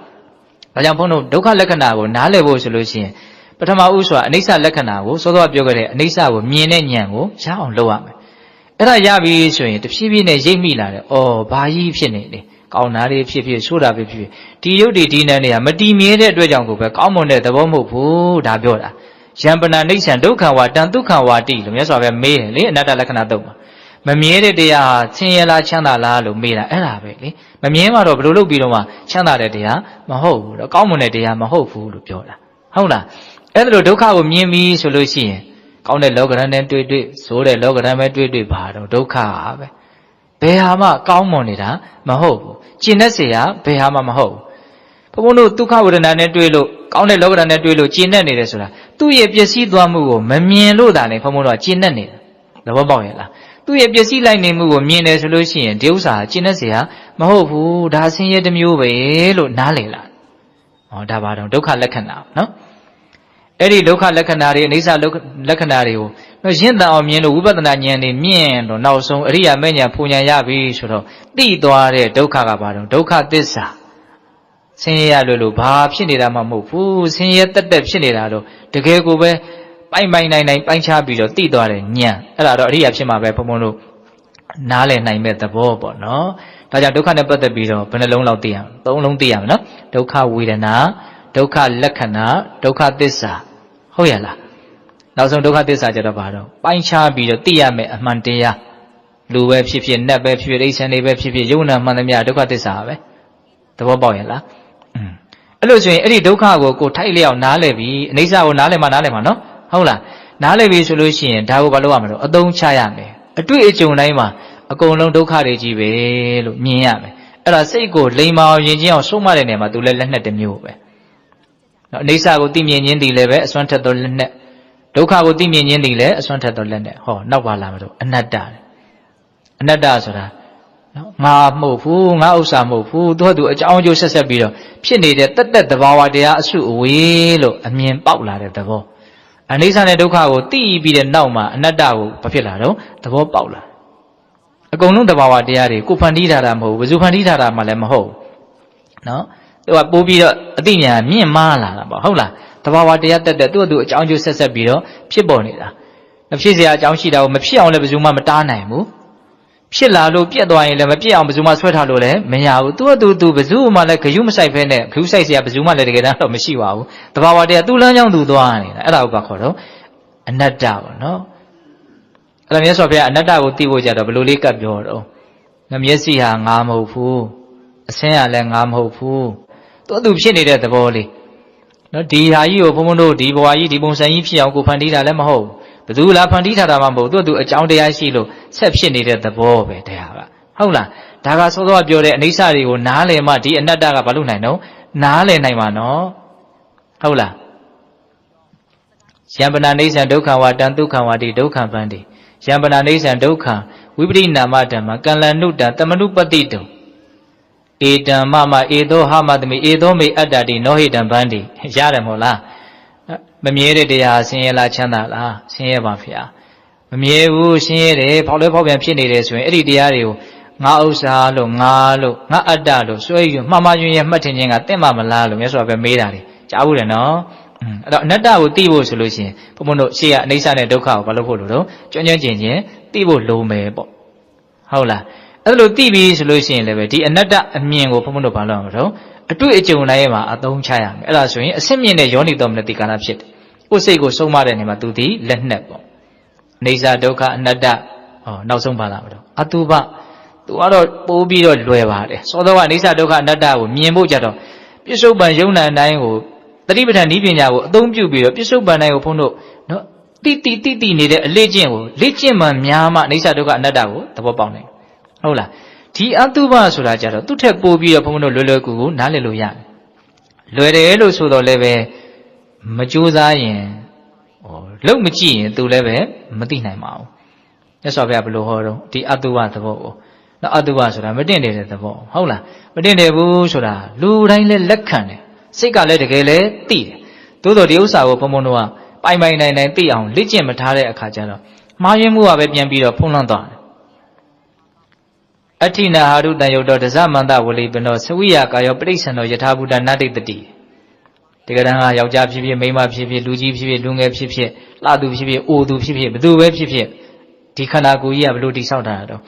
Speaker 1: ဒါကြောင့်ဘုန်းတို့ဒုက္ခလက္ခဏာကိုနားလည်ဖို့ဆိုလို့ရှိရင်ပထမဦးစွာအနိစ္စလက္ခဏာကိုစောစောပြောခဲ့တဲ့အနိစ္စကိုမြင်တဲ့ဉာဏ်ကိုရအောင်လုပ်ရမယ်အဲ့ဒါရပြီဆိုရင်တဖြည်းဖြည်းနဲ့ရိပ်မိလာတယ်ဩဘာကြီးဖြစ်နေလဲကောင်းတာတွေဖြစ်ဖြစ်ဆိုးတာဖြစ်ဖြစ်ဒီရုပ်တွေဒီနာနေရမတည်မြဲတဲ့အတွက်ကြောင့်ကိုပဲကောင်းမွန်တဲ့သဘောမဟုတ်ဘူးဒါပြောတာယံပနာနိစ္စံဒုက္ခဝါတံဒုက္ခဝါတိလို့မြတ်စွာဘုရားမေးတယ်လေအနတ္တလက္ခဏာတုတ်မှာမမြဲတဲ့တရားဟာဆင်းရဲလားချမ်းသာလားလို့မေးတာအဲ့ဒါပဲလေမမြဲမှတော့ဘယ်လိုလုပ်ပြီးတော့မှချမ်းသာတဲ့တရားမဟုတ်ဘူးတော့ကောင်းမွန်တဲ့တရားမဟုတ်ဘူးလို့ပြောတာဟုတ်လားအဲ့ဒါလိုဒုက္ခကိုမြင်ပြီးဆိုလို့ရှိရင် ကောင်းတဲ့လောကဓာတ်နဲ့တွေ့ဆိုးတဲ့လောကဓာတ်ပဲတွေ့ဘာတော့ဒုက္ခပဲဘယ်ဟာမှကောင်းမွန်နေတာမဟုတ်ဘူးကျင့်တတ်เสียဘယ်ဟာမှမဟုတ်ဘူးဘုန်းဘုန်းတို့ဒုက္ခဝေဒနာနဲ့တွေ့လို့ကောင်းတဲ့လောကဓာတ်နဲ့တွေ့လို့ကျင့်တတ်နေတယ်ဆိုတာသူ့ရဲ့ပျက်စီးသွားမှုကိုမမြင်လို့ဒါလည်းဘုန်းဘုန်းတို့ကကျင့်တတ်နေတာသဘောပေါက်ရဲ့လားသူ့ရဲ့ပျက်စီးလိုက်နေမှုကိုမြင်တယ်ဆိုလို့ရှိရင်ဒီဥစ္စာကျင့်တတ်เสียမဟုတ်ဘူးဒါဆင်းရဲတစ်မျိုးပဲလို့နားလည်လာဟောဒါပါတော့ဒုက္ခလက္ခဏာနော်အဲ့ဒီဒုက္ခလက္ခဏာတွေအိဋ္ဌလက္ခဏာတွေကိုရင့်တန်အောင်မြင်လို့ဝိပဿနာဉာဏ်နဲ့မြင်တော့နောက်ဆုံးအရိယာမဲ့ဉာဏ်ပူဉာဏ်ရပြီဆိုတော့သိသွားတဲ့ဒုက္ခကဘာတော့ဒုက္ခသစ္စာဆင်းရဲရလို့ဘာဖြစ်နေတာမှမဟုတ်ဘူးဆင်းရဲတက်ဖြစ်နေတာတော့တကယ်ကိုပဲပိုင်နိုင်ပိုင်းခြားပြီးတော့သိသွားတဲ့ဉာဏ်အဲ့ဒါတော့အရိယာဖြစ်မှာပဲဘုံဘုံတို့နားလည်နိုင်မဲ့သဘောပေါ့နော်ဒါကြောင့်ဒုက္ခနဲ့ပတ်သက်ပြီးတော့ဘယ်နှလုံးလောက်သိရအောင်သုံးလုံးသိရမယ်နော်ဒုက္ခဝေဒနာဒုက္ခလက္ခဏာဒုက္ခသစ္စာဟုတ်ရလားနောက်ဆုံးဒုက္ခသစ္စာကြတော့ဘာတော့ပိုင်းခြားပြီးတော့သိရမယ်အမှန်တရားလူပဲဖြစ်ဖြစ်နတ်ပဲဖြစ်ဖြစ်အိဋ္ဌံတွေပဲဖြစ်ဖြစ်ယုံနာမှန်သမျှဒုက္ခသစ္စာပဲသဘောပေါက်ရလားအဲ့လိုဆိုရင်အဲ့ဒီဒုက္ခကိုထိုက်လျောက်နားလည်ပြီးအိဋ္ဌကိုနားလည်မှနော်ဟုတ်လားနားလည်ပြီဆိုလို့ရှိရင်ဒါကိုဘာလို့ရမလို့အသုံးချရမယ်အတွေ့အကြုံတိုင်းမှာအကုန်လုံးဒုက္ခတွေကြီးပဲလို့မြင်ရမယ်အဲ့ဒါစိတ်ကိုလိမ္မာအောင်ယဉ်ကျေးအောင်ဆုံးမတဲ့နေရာမှာသူလည်းလက်နဲ့တစ်မျိုးပဲနော်အိဋ္ဌကိုသိမြင်ခြင်းတည်လည်းပဲအစွမ်းထက်သောလက်နဲ့ဒုက္ခကိုသိမြင်ခြင်းတည်လည်းအစွမ်းထက်သောလက်နဲ့ဟောနောက်ပါလာမလို့အနတ္တဆိုတာနော်ငါမဟုတ်ဘူးငါဥစ္စာမဟုတ်ဘူးသူကသူအကြောင်းအကျိုးဆက်ပြီးတော့ဖြစ်နေတဲ့တက်သဘာဝတရားအစုအဝေးလို့အမြင်ပေါက်လာတဲ့သဘောအနိစ္စနဲ့ဒုက္ခကိုသိပြီးတဲ့နောက်မှာအနတ္တကိုဘာဖြစ်လာတော့သဘောပေါက်လာအကုန်လုံးသဘာဝတရားတွေကိုဖန်တီးထားတာမဟုတ်ဘူးဘယ်သူဖန်တီးထားတာမှလည်းမဟုတ်နော်သူကပိုးပြီးတော့အသိဉာဏ်မြင့်မားလာတာပေါ့ဟုတ်လားသဘာဝတရားတက်သူ့အတူအကြောင်းကျိုးဆက်ပြီးတော့ဖြစ်ပေါ်နေတာမဖြစ်เสียအကြောင်းရှိတာကိုမဖြစ်အောင်လည်းဘယ်သူမှမတားနိုင်ဘူးဖြစ်လာလို့ပြက်သွားရင်လည်းမပြက်အောင်ဘယ်သူမှဆွဲထားလို့လည်းမရဘူးသူ့အတူဘယ်သူမှလည်းဂယုမဆိုင်ဖဲနဲ့ဂယုဆိုင်เสียဘယ်သူမှလည်းတကယ်တော့မရှိပါဘူးသဘာဝတရားသူ့လမ်းကြောင်းသူသွားနေတာအဲ့ဒါကိုခေါ်တော့အနတ္တပေါ့နော်အဲ့ဒါမြတ်စွာဘုရားအနတ္တကိုသိဖို့ကြတော့ဘယ်လိုလေးကပ်ပြောတော့မျက်စိဟာငါမဟုတ်ဘူးအဆင်းဟာလည်းငါမဟုတ်ဘူးသူဖြစ်နေတဲ့သဘောလေးနော်ဒီဟာကြီးကိုဘုံဘုံတို့ဒီဘဝကြီးဒီပုံစံကြီးဖြစ်အောင်ကိုဖန်တီးတာလည်းမဟုတ်ဘယ်သူလားဖန်တီးထားတာမှမဟုတ်သူအကြောင်းတရားရှိလို့ဆက်ဖြစ်နေတဲ့သဘောပဲတရားကဟုတ်လားဒါကစောစောကပြောတဲ့အနိစ္စတွေကိုနားလည်မှဒီအနတ္တကဘာလို့နိုင်တော့နားလည်နိုင်မှာနော်ဟုတ်လားယံပနာနိစ္စံဒုက္ခဝါတံဒုက္ခဝါတိဒုက္ခပန္တိယံပနာနိစ္စံဒုက္ခဝိပရိနာမဓမ္မကံလနုတံတမနုပတိတုဧတံမမဧသောဟမတမိဧသောမေအတ္တတိနောဟိတံပန္တိရတယ်မဟုတ်လားမမြဲတဲ့တရားဆင်းရဲလားချမ်းသာလားဆင်းရဲပါဗျာမမြဲဘူးဆင်းရဲတယ်ဖောက်လဲဖောက်ပြန်ဖြစ်နေတယ်ဆိုရင်အဲ့ဒီတရားတွေကိုငါဥစ္စာလို့ငါအတ္တလို့စွဲယူမှားယွင်းရမှတ်ထင်ခြင်းကတင့်မမလားလို့မြတ်စွာဘုရားမေးတာလေကြားဘူးတယ်နော်အဲ့တော့အနတ္တကိုသိဖို့ဆိုလို့ရှိရင်ဘုံဘုံတို့ရှေ့ကအနိစ္စနဲ့ဒုက္ခကိုဘာလို့ဖို့လို့တော့ကျွမ်းကျင်သိဖို့လိုမယ်ပေါ့ဟုတ်လားအဲ့လိုသိပြီဆိုလို့ရှိရင်လည်းပဲဒီအနတ္တအမြင်ကိုဘုံဘုံတို့ဘာလို့အောင်တော့အတွေ့အကြုံတိုင်းမှာအသုံးချရမယ်အဲ့ဒါဆိုရင်အစစ်မြင့်တဲ့ယောနိတော်မနတိကာလဖြစ်တယ်ကိုယ်စိတ်ကိုဆုံးမတဲ့နေမှာသူဒီလက်နဲ့ပေါ့အိဋ္ဌဒုက္ခအနတ္တနောက်ဆုံးပါလာမလို့အတုပသူကတော့ပိုးပြီးတော့လွယ်ပါတယ်စောစောကအိဋ္ဌဒုက္ခအနတ္တကိုမြင်ဖို့ကြတော့ပြစ္ဆုတ်ပံယုံနာတိုင်းကိုတတိပဋ္ဌာန်ဤပညာကိုအသုံးပြုပြီးတော့ပြစ္ဆုတ်ပံတိုင်းကိုဘုန်းတို့နော်တိနေတဲ့အလေးကျင့်ကိုလေ့ကျင့်မှများမှအိဋ္ဌဒုက္ခအနတ္တကိုသဘောပေါက်နိုင်ဟုတ်လားဒီအတုပဆိုတာကြတော့သူ့ထက်ပိုပြီးတော့ဘုန်းတို့လွယ်ကူနားလည်လို့ရတယ်လွယ်တယ်လို့ဆိုတော့လည်းပဲမကြိုးစားရင်လုံးမကြည့်ရင်သူလည်းပဲမသိနိုင်ပါဘူးမြတ်စွာဘုရားဘယ်လိုဟောတော့ဒီအတုပသဘောကိုနော်အတုပဆိုတာမတင့်တယ်တဲ့သဘောဟုတ်လားမတင့်တယ်ဘူးဆိုတာလူတိုင်းလည်းလက်ခံတယ်စိတ်ကလည်းတကယ်လည်းသိတယ်သို့တော်ဒီဥစ္စာကိုဘုံဘုံတို့ကပိုင်နိုင်သိအောင်လေ့ကျင့်မထားတဲ့အခါကျတော့မှားယွင်းမှုကပဲပြန်ပြီးတော့ဖုံးလွှမ်းသွားတယ်အဋ္ဌိနာဟာရုတံယုတ်တော်ဒဇမန္တဝလိပနောသဝိယကာယောပရိစ္ဆန္တောယထာဘူတနာတိတတိဒီကရံကယောက်ျားဖြစ်ဖြစ်မိန်းမဖြစ်ဖြစ်လူကြီးဖြစ်ဖြစ်လူငယ်ဖြစ်ဖြစ်လှသူဖြစ်ဖြစ်အိုသူဖြစ်ဖြစ်ဘယ်သူပဲဖြစ်ဖြစ်ဒီခန္ဓာကိုယ်ကြီးကဘလို့တိဆောက်တာတော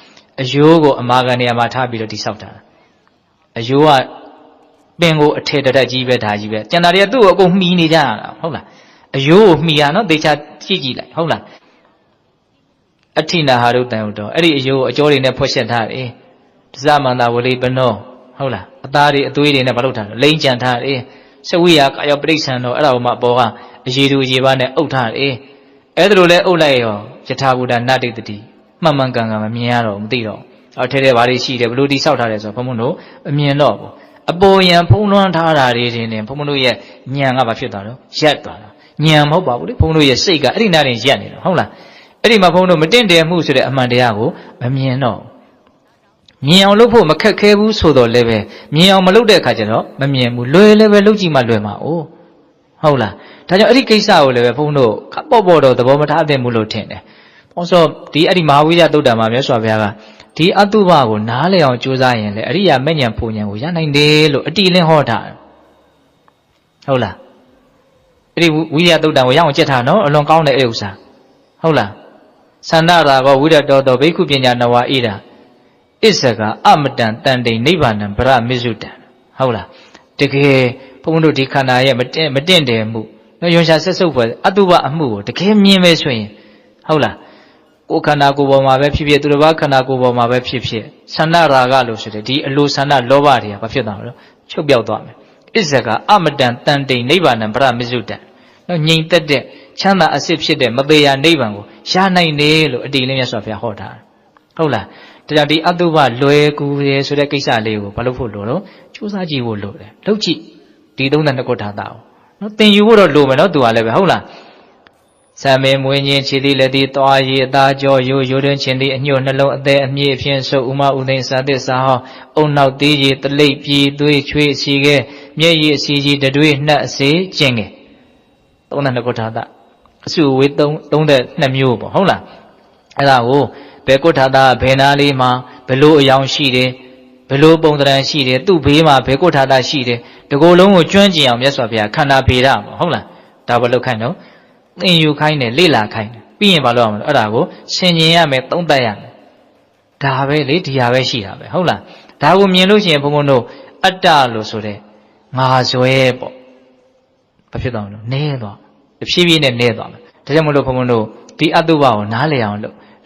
Speaker 1: ့အယိုးကိုအမာခံနေရာမှာထားပြီးတော့တိဆောက်တာအယိုးကပင်ကိုအထည်တရက်ကြီးပဲဒါကြီးပဲကျန်တာတွေကသူ့ကိုအကုန်မှီနေကြရတာဟုတ်လားအယိုးကိုမှီရနော်သေချာကြည့်လိုက်ဟုတ်လားအဋ္ဌိနာဟာရုတံယုတ်တော်အဲ့ဒီအယိုးကိုအကျော်တွေနဲ့ဖွက်ချက်ထားတယ်ဒဇမန္တဝလိပနောဟုတ်လားအသားတွေအသွေးတွေနဲ့မလုပ်ထားတယ်လိမ့်ကြံထားတယ်သဝိယကာယောပရိစ္ဆန္တောအဲ့ဒါကိုမှအပေါ်ကအရေတူအရေပါနဲ့အုပ်ထားတယ် အဲ့ဒါလိုလဲအုပ်လိုက်ရောယထာဘူတနတ္တိတတိမှန်မှန်ကန်ကန်မမြင်ရတော့မသိတော့ထဲထဲဘာတွေရှိတယ်ဘလို့တိဆောက်ထားတယ်ဆိုတော့ဘုံဘုံတို့မမြင်တော့ဘူးအပေါ်ယံဖုံးလွှမ်းထားတာတွေတင်ဘုံဘုံတို့ရဲ့ဉာဏ်ကဘာဖြစ်သွားတော့ရက်သွားတာဉာဏ်မဟုတ်ပါဘူးလေဘုံဘုံတို့ရဲ့စိတ်ကအဲ့ဒီနားတင်ရက်နေတော့ဟုတ်လားအဲ့ဒီမှာဘုံဘုံတို့မတင့်တယ်မှုဆိုတဲ့အမှန်တရားကိုမမြင်တော့မြင်အောင်လုပ်ဖို့မခက်ခဲဘူးဆိုတော့လည်းပဲမြင်အောင်မလုပ်တဲ့အခါကျတော့မမြင်ဘူးလွယ်လည်းပဲလုပ်ကြည့်မှလွယ်မှာအိုးဟုတ်လားဒါကြောင့်အဲ့ဒီကိစ္စကိုလည်းပဲဘုန်းတို့ပေါ့ပေါ့တော့သဘောမထားသင့်ဘူးလို့ထင်တယ်။ဘာလို့ဒီအဲ့ဒီမဟာဝိရသုတ်တံမှာမြတ်စွာဘုရားကဒီအတုပကိုနားလည်အောင်ကြိုးစားရင်လေအရိယာမဲ့ဉဏ်ဖူဉဏ်ကိုရနိုင်တယ်လို့အတိလင်းဟောတာဟုတ်လားအဲ့ဒီဝိရသုတ်တံကိုရအောင်ကြက်ထားနော်အလွန်ကောင်းတဲ့အဲ့ဥစ္စာဟုတ်လားသန္တာရာကောဝိရတောတောဘိက္ခုပညာနဝဣဒာဣစ္ဆကအမတံတန်တိန်နိဗ္ဗာန်ဗရမစ္စုတံဟုတ်လားတကယ်ဘုန်းတို့ဒီခန္ဓာရဲ့မတင့်တယ်မှုနော်ယွန်ရှာဆက်စုပ်ဖွယ်အတုပအမှုကိုတကယ်မြင်မယ်ဆိုရင်ဟုတ်လားကိုယ်ခန္ဓာကိုယ်ပေါ်မှာပဲဖြစ်ဖြစ်သူတစ်ပါးခန္ဓာကိုယ်ပေါ်မှာပဲဖြစ်ဖြစ်ဆန္ဒရာဂလို့ဆိုတဲ့ဒီအလိုဆန္ဒလောဘတွေကဘာဖြစ်သွားမလဲချုပ်ပြောက်သွားမယ်ဣစ္ဆကအမတံတန်တိန်နိဗ္ဗာန်ဗရမစ္စုတံနော်ငြိမ်သက်တဲ့ချမ်းသာအစစ်ဖြစ်တဲ့မသေးရနိဗ္ဗာန်ကိုရနိုင်တယ်လို့အတိအလင်းမြတ်စွာဘုရားဟောတာဟုတ်လားဒါကြောင့်ဒီအတုပလွယ်ကူရဲဆိုတဲ့ကိစ္စလေးကိုဘာလို့ဖို့လို့စူးစမ်းကြည့်ဖို့လိုတယ်လုပ်ကြည့်ဒီ32ခုထာတာကိုနော်သင်ယူဖို့တော့လိုမယ်နော်သူကလည်းပဲဟုတ်လားဆံမေမွေးခြင်းခြေသည်လက်သည်သွားရည်အသားကြောရိုးတွင်ခြင်းသည်အညွတ်နှလုံးအသေးအမြင့်အဖြစ်ဆုပ်ဥမဥသိန်းစာသစ်စာဟောအုံနောက်သေးကြီးတလိပ်ပြည်သွေးချွေးအစီကဲမျက်ရည်အစီကြီးတတွေးနှက်အစေကျင်ကဲ32ခုထာတာအစုဝေး32မျိုးပေါ့ဟုတ်လားအဲ့ဒါကိုဘယ်ကုဋ္ဌတာဘယ်နာလေးမှာဘယ်လိုအယောင်ရှိတယ်ဘယ်လိုပုံသဏ္ဍာန်ရှိတယ်သူ့ဘေးမှာဘယ်ကုဋ္ဌတာရှိတယ်ဒီကိုယ်လုံးကိုကျွမ်းကျင်အောင်မြတ်စွာဘုရားခန္ဓာဗေဒမှာဟုတ်လားဒါဘယ်လောက်ခိုင်းတော့သင်ယူခိုင်းတယ်လေ့လာခိုင်းတယ်ပြီးရင်ဘာလို့အောင်လဲအဲ့ဒါကိုဆင်ញင်ရမယ်သုံးသပ်ရမယ်ဒါပဲလေဒီဟာပဲရှိတာပဲဟုတ်လားဒါကိုမြင်လို့ရှိရင်ဘုံဘုံတို့အတ္တလို့ဆိုတဲ့ငါဇွဲပေါ့ဘာဖြစ်သွားမလို့နဲသွားတဖြည်းဖြည်းနဲ့နဲသွားမယ်ဒါကြောင့်မလို့ဘုံဘုံတို့ဒီအတုပကိုနားလည်အောင်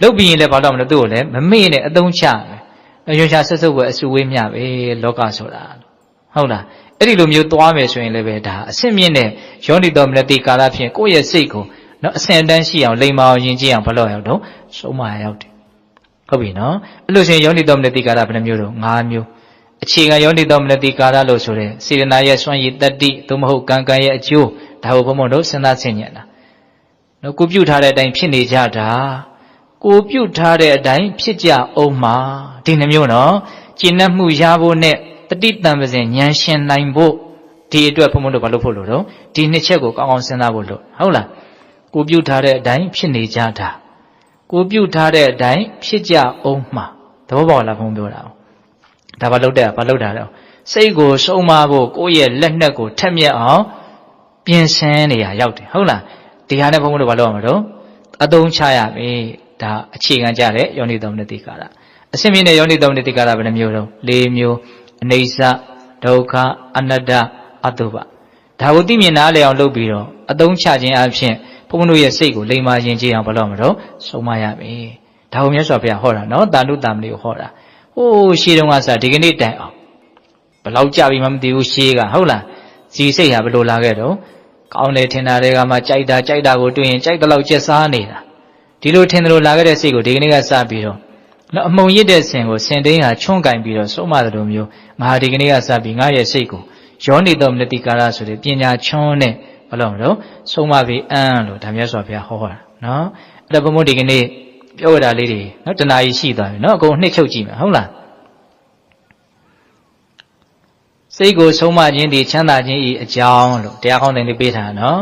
Speaker 1: လုပ်ပြီးရင်လည်းဘာလို့မလဲသူ့ကိုလည်းမမေ့နဲ့အသုံးချမယ်ရွှေရှာဆက်စုပ်ပဲအစုဝေးမြပဲလောကဆိုတာဟုတ်လားအဲ့ဒီလိုမျိုးသွားမယ်ဆိုရင်လည်းပဲဒါအဆင့်မြင့်တဲ့ယောနိတော်မနတိကာလဖြင့်ကိုယ့်ရဲ့စိတ်ကိုနော်အဆင့်အတန်းရှိအောင်လိမ္မာအောင်ယဉ်ကျေးအောင်ဘလို့ရောက်တော့ဆုံးမရောက်တယ်ဟုတ်ပြီနော်အဲ့လိုဆိုရင်ယောနိတော်မနတိကာလဘယ်နှမျိုးတော့5မျိုးအခြေခံယောနိတော်မနတိကာလလို့ဆိုတဲ့စေတနာရဲ့စွမ်းရည်တတ္တိသို့မဟုတ်ကံကံရဲ့အကျိုးဒါကိုဘုံဘုံတို့စဉ်းစားဆင်ញံတာနော်ကိုပြုထားတဲ့အတိုင်းဖြစ်နေကြတာကိုပြုတ်ထားတဲ့အတိုင်းဖြစ်ကြအောင်မှာဒီနှမျိုးနော်ကျင့်နှက်မှုရဖို့နဲ့တတိတံပစဉ်ဉာဏ်ရှင်နိုင်ဖို့ဒီအတွက်ဘုံဘုံတို့ဘာလို့ဖို့လို့တော့ဒီနှစ်ချက်ကိုကောင်းကောင်းစဉ်းစားဖို့လို့ဟုတ်လားကိုပြုတ်ထားတဲ့အတိုင်းဖြစ်နေကြတာကိုပြုတ်ထားတဲ့အတိုင်းဖြစ်ကြအောင်မှာသဘောပေါက်လားဘုံပြောတာဒါဘာလို့တဲ့ဘာလို့တာတော့စိတ်ကိုဆုံးမဖို့ကိုယ့်ရဲ့လက်နက်ကိုထက်မြက်အောင်ပြင်ဆင်နေရရောက်တယ်ဟုတ်လားဒီဟာနဲ့ဘုံဘုံတို့ဘာလို့ရမှာတော့အသုံးချရမယ်ဒါအခြေခံကြတဲ့ယောနိတော်မနတိကာရအစင်းမြင့်တဲ့ယောနိတော်မနတိကာရဘယ်နှမျိုးတော့၄မျိုးအနိစ္စဒုက္ခအနတ္တအတုပဒါကိုသိမြင်နားလည်အောင်လုပ်ပြီးတော့အသုံးချခြင်းအပြင်ဘုန်းဘုန်းတို့ရဲ့စိတ်ကိုလိမ္မာခြင်းကြည့်အောင်ဘယ်လိုမလို့ဆုံးမရမယ်ဒါကိုမြတ်စွာဘုရားဟောတာနော်တာနုတာမဏိကိုဟောတာဟိုးရှေးတုန်းကစဒီကနေ့တိုင်အောင်ဘယ်လောက်ကြပြီမှမသိဘူးရှေးကဟုတ်လားစီစိတ်ဟာဘယ်လိုလာခဲ့တော့ကောင်းတယ်ထင်တာတွေကမှကြိုက်တာကိုတွေ့ရင်ကြိုက်တဲ့လောက်ကျက်စားနေတာဒီလိုထင်တယ်လို့လာခဲ့တဲ့စိတ်ကိုဒီကနေ့ကစပြီးတော့နော်အမုံရစ်တဲ့ဆင်ကိုဆင်တိန်ဟာချွန့်ကင်ပြီးတော့ဆုံးမတယ်လို့မျိုးငါဒီကနေ့ကစပြီးငါရဲ့စိတ်ကိုယောနိတော်မနတိကာရဆိုတဲ့ပညာချွန်းနဲ့ဘယ်လိုမလို့ဆုံးမပြီးအံ့လို့ဒါမြတ်စွာဘုရားဟောတာနော်အဲ့ဒါဘုံဘုံဒီကနေ့ပြောရတာလေးတွေနော်တဏှာကြီးရှိသွားပြီနော်အကုန်နှစ်ချုပ်ကြည့်မယ်ဟုတ်လားစိတ်ကိုဆုံးမခြင်းဒီချမ်းသာခြင်းဤအကြောင်းလို့တရားကောင်းတယ်လေးပေးထားနော်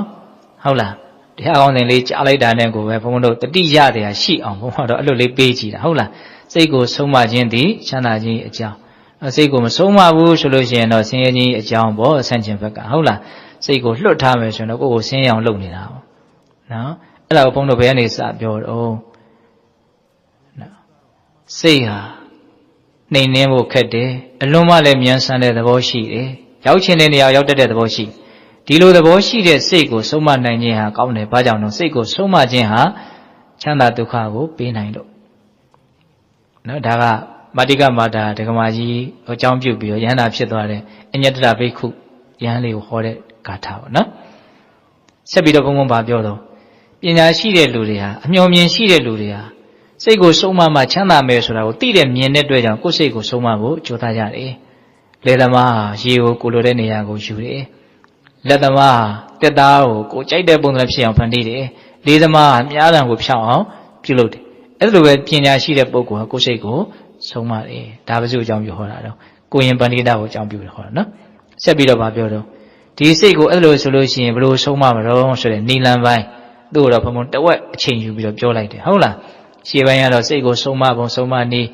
Speaker 1: ဟုတ်လားတရားကောင်းတယ်လေးကြားလိုက်တာနဲ့ကိုပဲဘုန်းဘုန်းတို့တတိယတရားရှိအောင်ဘုန်းဘုန်းတို့အဲ့လိုလေးပေးကြည့်တာဟုတ်လားစိတ်ကိုဆုံးမခြင်းဒီချမ်းသာခြင်းအကြောင်းစိတ်ကိုမဆုံးမဘူးဆိုလို့ရှိရင်တော့ဆင်းရဲခြင်းအကြောင်းပေါ့ဆန့်ကျင်ဘက်ကဟုတ်လားစိတ်ကိုလွတ်ထားမယ်ဆိုရင်တော့ကိုယ့်ကိုဆင်းရဲအောင်လုပ်နေတာပေါ့နော်အဲ့ဒါကိုဘုန်းတို့ဘယ်ကနေစပြောတော့နော်စိတ်ဟာနှိမ်နှင်းဖို့ခက်တယ်အလွန်မှလည်းမြန်ဆန်တဲ့သဘောရှိတယ်ရောက်ချင်တဲ့နေရာရောက်တတ်တဲ့သဘောရှိဒီလိုသဘောရှိတဲ့စိတ်ကိုဆုံးမနိုင်ခြင်းဟာကောင်းတယ်ဘာကြောင့်လဲစိတ်ကိုဆုံးမခြင်းဟာချမ်းသာဒုက္ခကိုပေးနိုင်လို့နော်ဒါကမာတိကမာတာဒကမာကြီးအကြောင်းပြုပြီးတော့ယန္တာဖြစ်သွားတဲ့အညတရဘိက္ခုယဟန်လေးကိုဟောတဲ့ဂါထာပေါ့နော်ဆက်ပြီးတော့ဘုံဘုံပါပြောတော့ ပညာရှိတဲ့လူတွေဟာအမျှော်မြင်ရှိတဲ့လူတွေဟာစိတ်ကိုဆုံးမမှချမ်းသာမယ်ဆိုတာကိုသိတဲ့မြင်တဲ့အတွက်ကြောင့်ကိုယ်စိတ်ကိုဆုံးမဖို့ကြိုးစားကြတယ်လေသမားဟာရေကိုကိုလိုတဲ့နေရာကိုယူတယ်လက်သမားဟာတက်သားကိုကြိုက်တဲ့ပုံစံဖြစ်အောင်ဖန်တီးတယ်လေးသမားဟာမြားတံကိုဖြောင်းအောင်ပြုလုပ်တယ်အဲ့လိုပဲပညာရှိတဲ့ပုဂ္ဂိုလ်ဟာကိုယ်စိတ်ကိုဆုံးမတယ်ဒါပဲစုအကြောင်းပြုဟောတာတော့ကိုရင်ပဏိတကိုအကြောင်းပြုဟောတာနော်ဆက်ပြီးတော့ဗာပြောတော့ဒီစိတ်ကိုအဲ့လိုဆိုလို့ရှိရင်ဘယ်လိုဆုံးမမလို့ဆိုတဲ့နီလန်ပိုင်းသူ့တော့ဘုံဘုံတဝက်အချိန်ယူပြီးတော့ပြောလိုက်တယ်ဟုတ်လားရှေ့ပိုင်းကတော့စိတ်ကိုဆုံးမပုံဆုံးမနည်း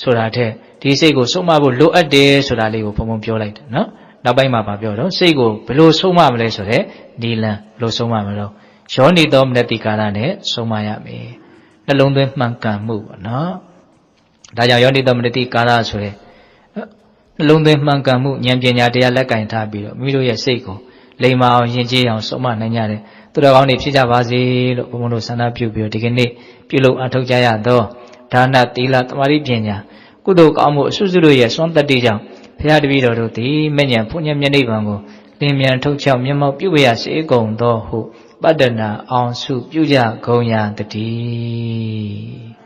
Speaker 1: ဆိုတာထက်ဒီစိတ်ကိုဆုံးမဖို့လိုအပ်တယ်ဆိုတာလေးကိုဘုံဘုံပြောလိုက်တယ်နော်နောက်ပိုင်းမှာဗာပြောတော့စိတ်ကိုဘယ်လိုဆုံးမမလဲဆိုတဲ့နီလန်ဘယ်လိုဆုံးမမလို့ယောနိသောမနတိကာရနဲ့ဆုံးမရမယ်နှလုံးသွင်းမှန်ကန်မှုပေါ့နော်ဒါကြောင့်ယောနိသောမနတိကာရဆိုတဲ့နှလုံးသွင်းမှန်ကန်မှုဉာဏ်ပညာတရားလက်ကင်ထားပြီးတော့မိမိတို့ရဲ့စိတ်ကိုလိမ္မာအောင်ယဉ်ကျေးအောင်ဆုံးမနိုင်ကြတယ်သူတော်ကောင်းတွေဖြစ်ကြပါစေလို့ဘုံဘုံတို့ဆန္ဒပြုပြီးတော့ဒီကနေ့ပြုလုပ်အထောက်ကြရသောဒါနသီလသမာဓိပညာကုသိုလ်ကောင်းမှုအစွတ်စွတ်တို့ရဲ့စွမ်းတတ္တိကြောင့်ဘုရားတပည့်တော်တို့သည်မဉ္ဇဉ်ဘုညမျက်နှိဗ္ဗာန်ကိုလင်းမြန်ထုတ်ချောက်မျက်မှောက်ပြုဝရစေကုန်သောဟုပတ္တနာအောင်စုပြုကြကုန်ရာတည်း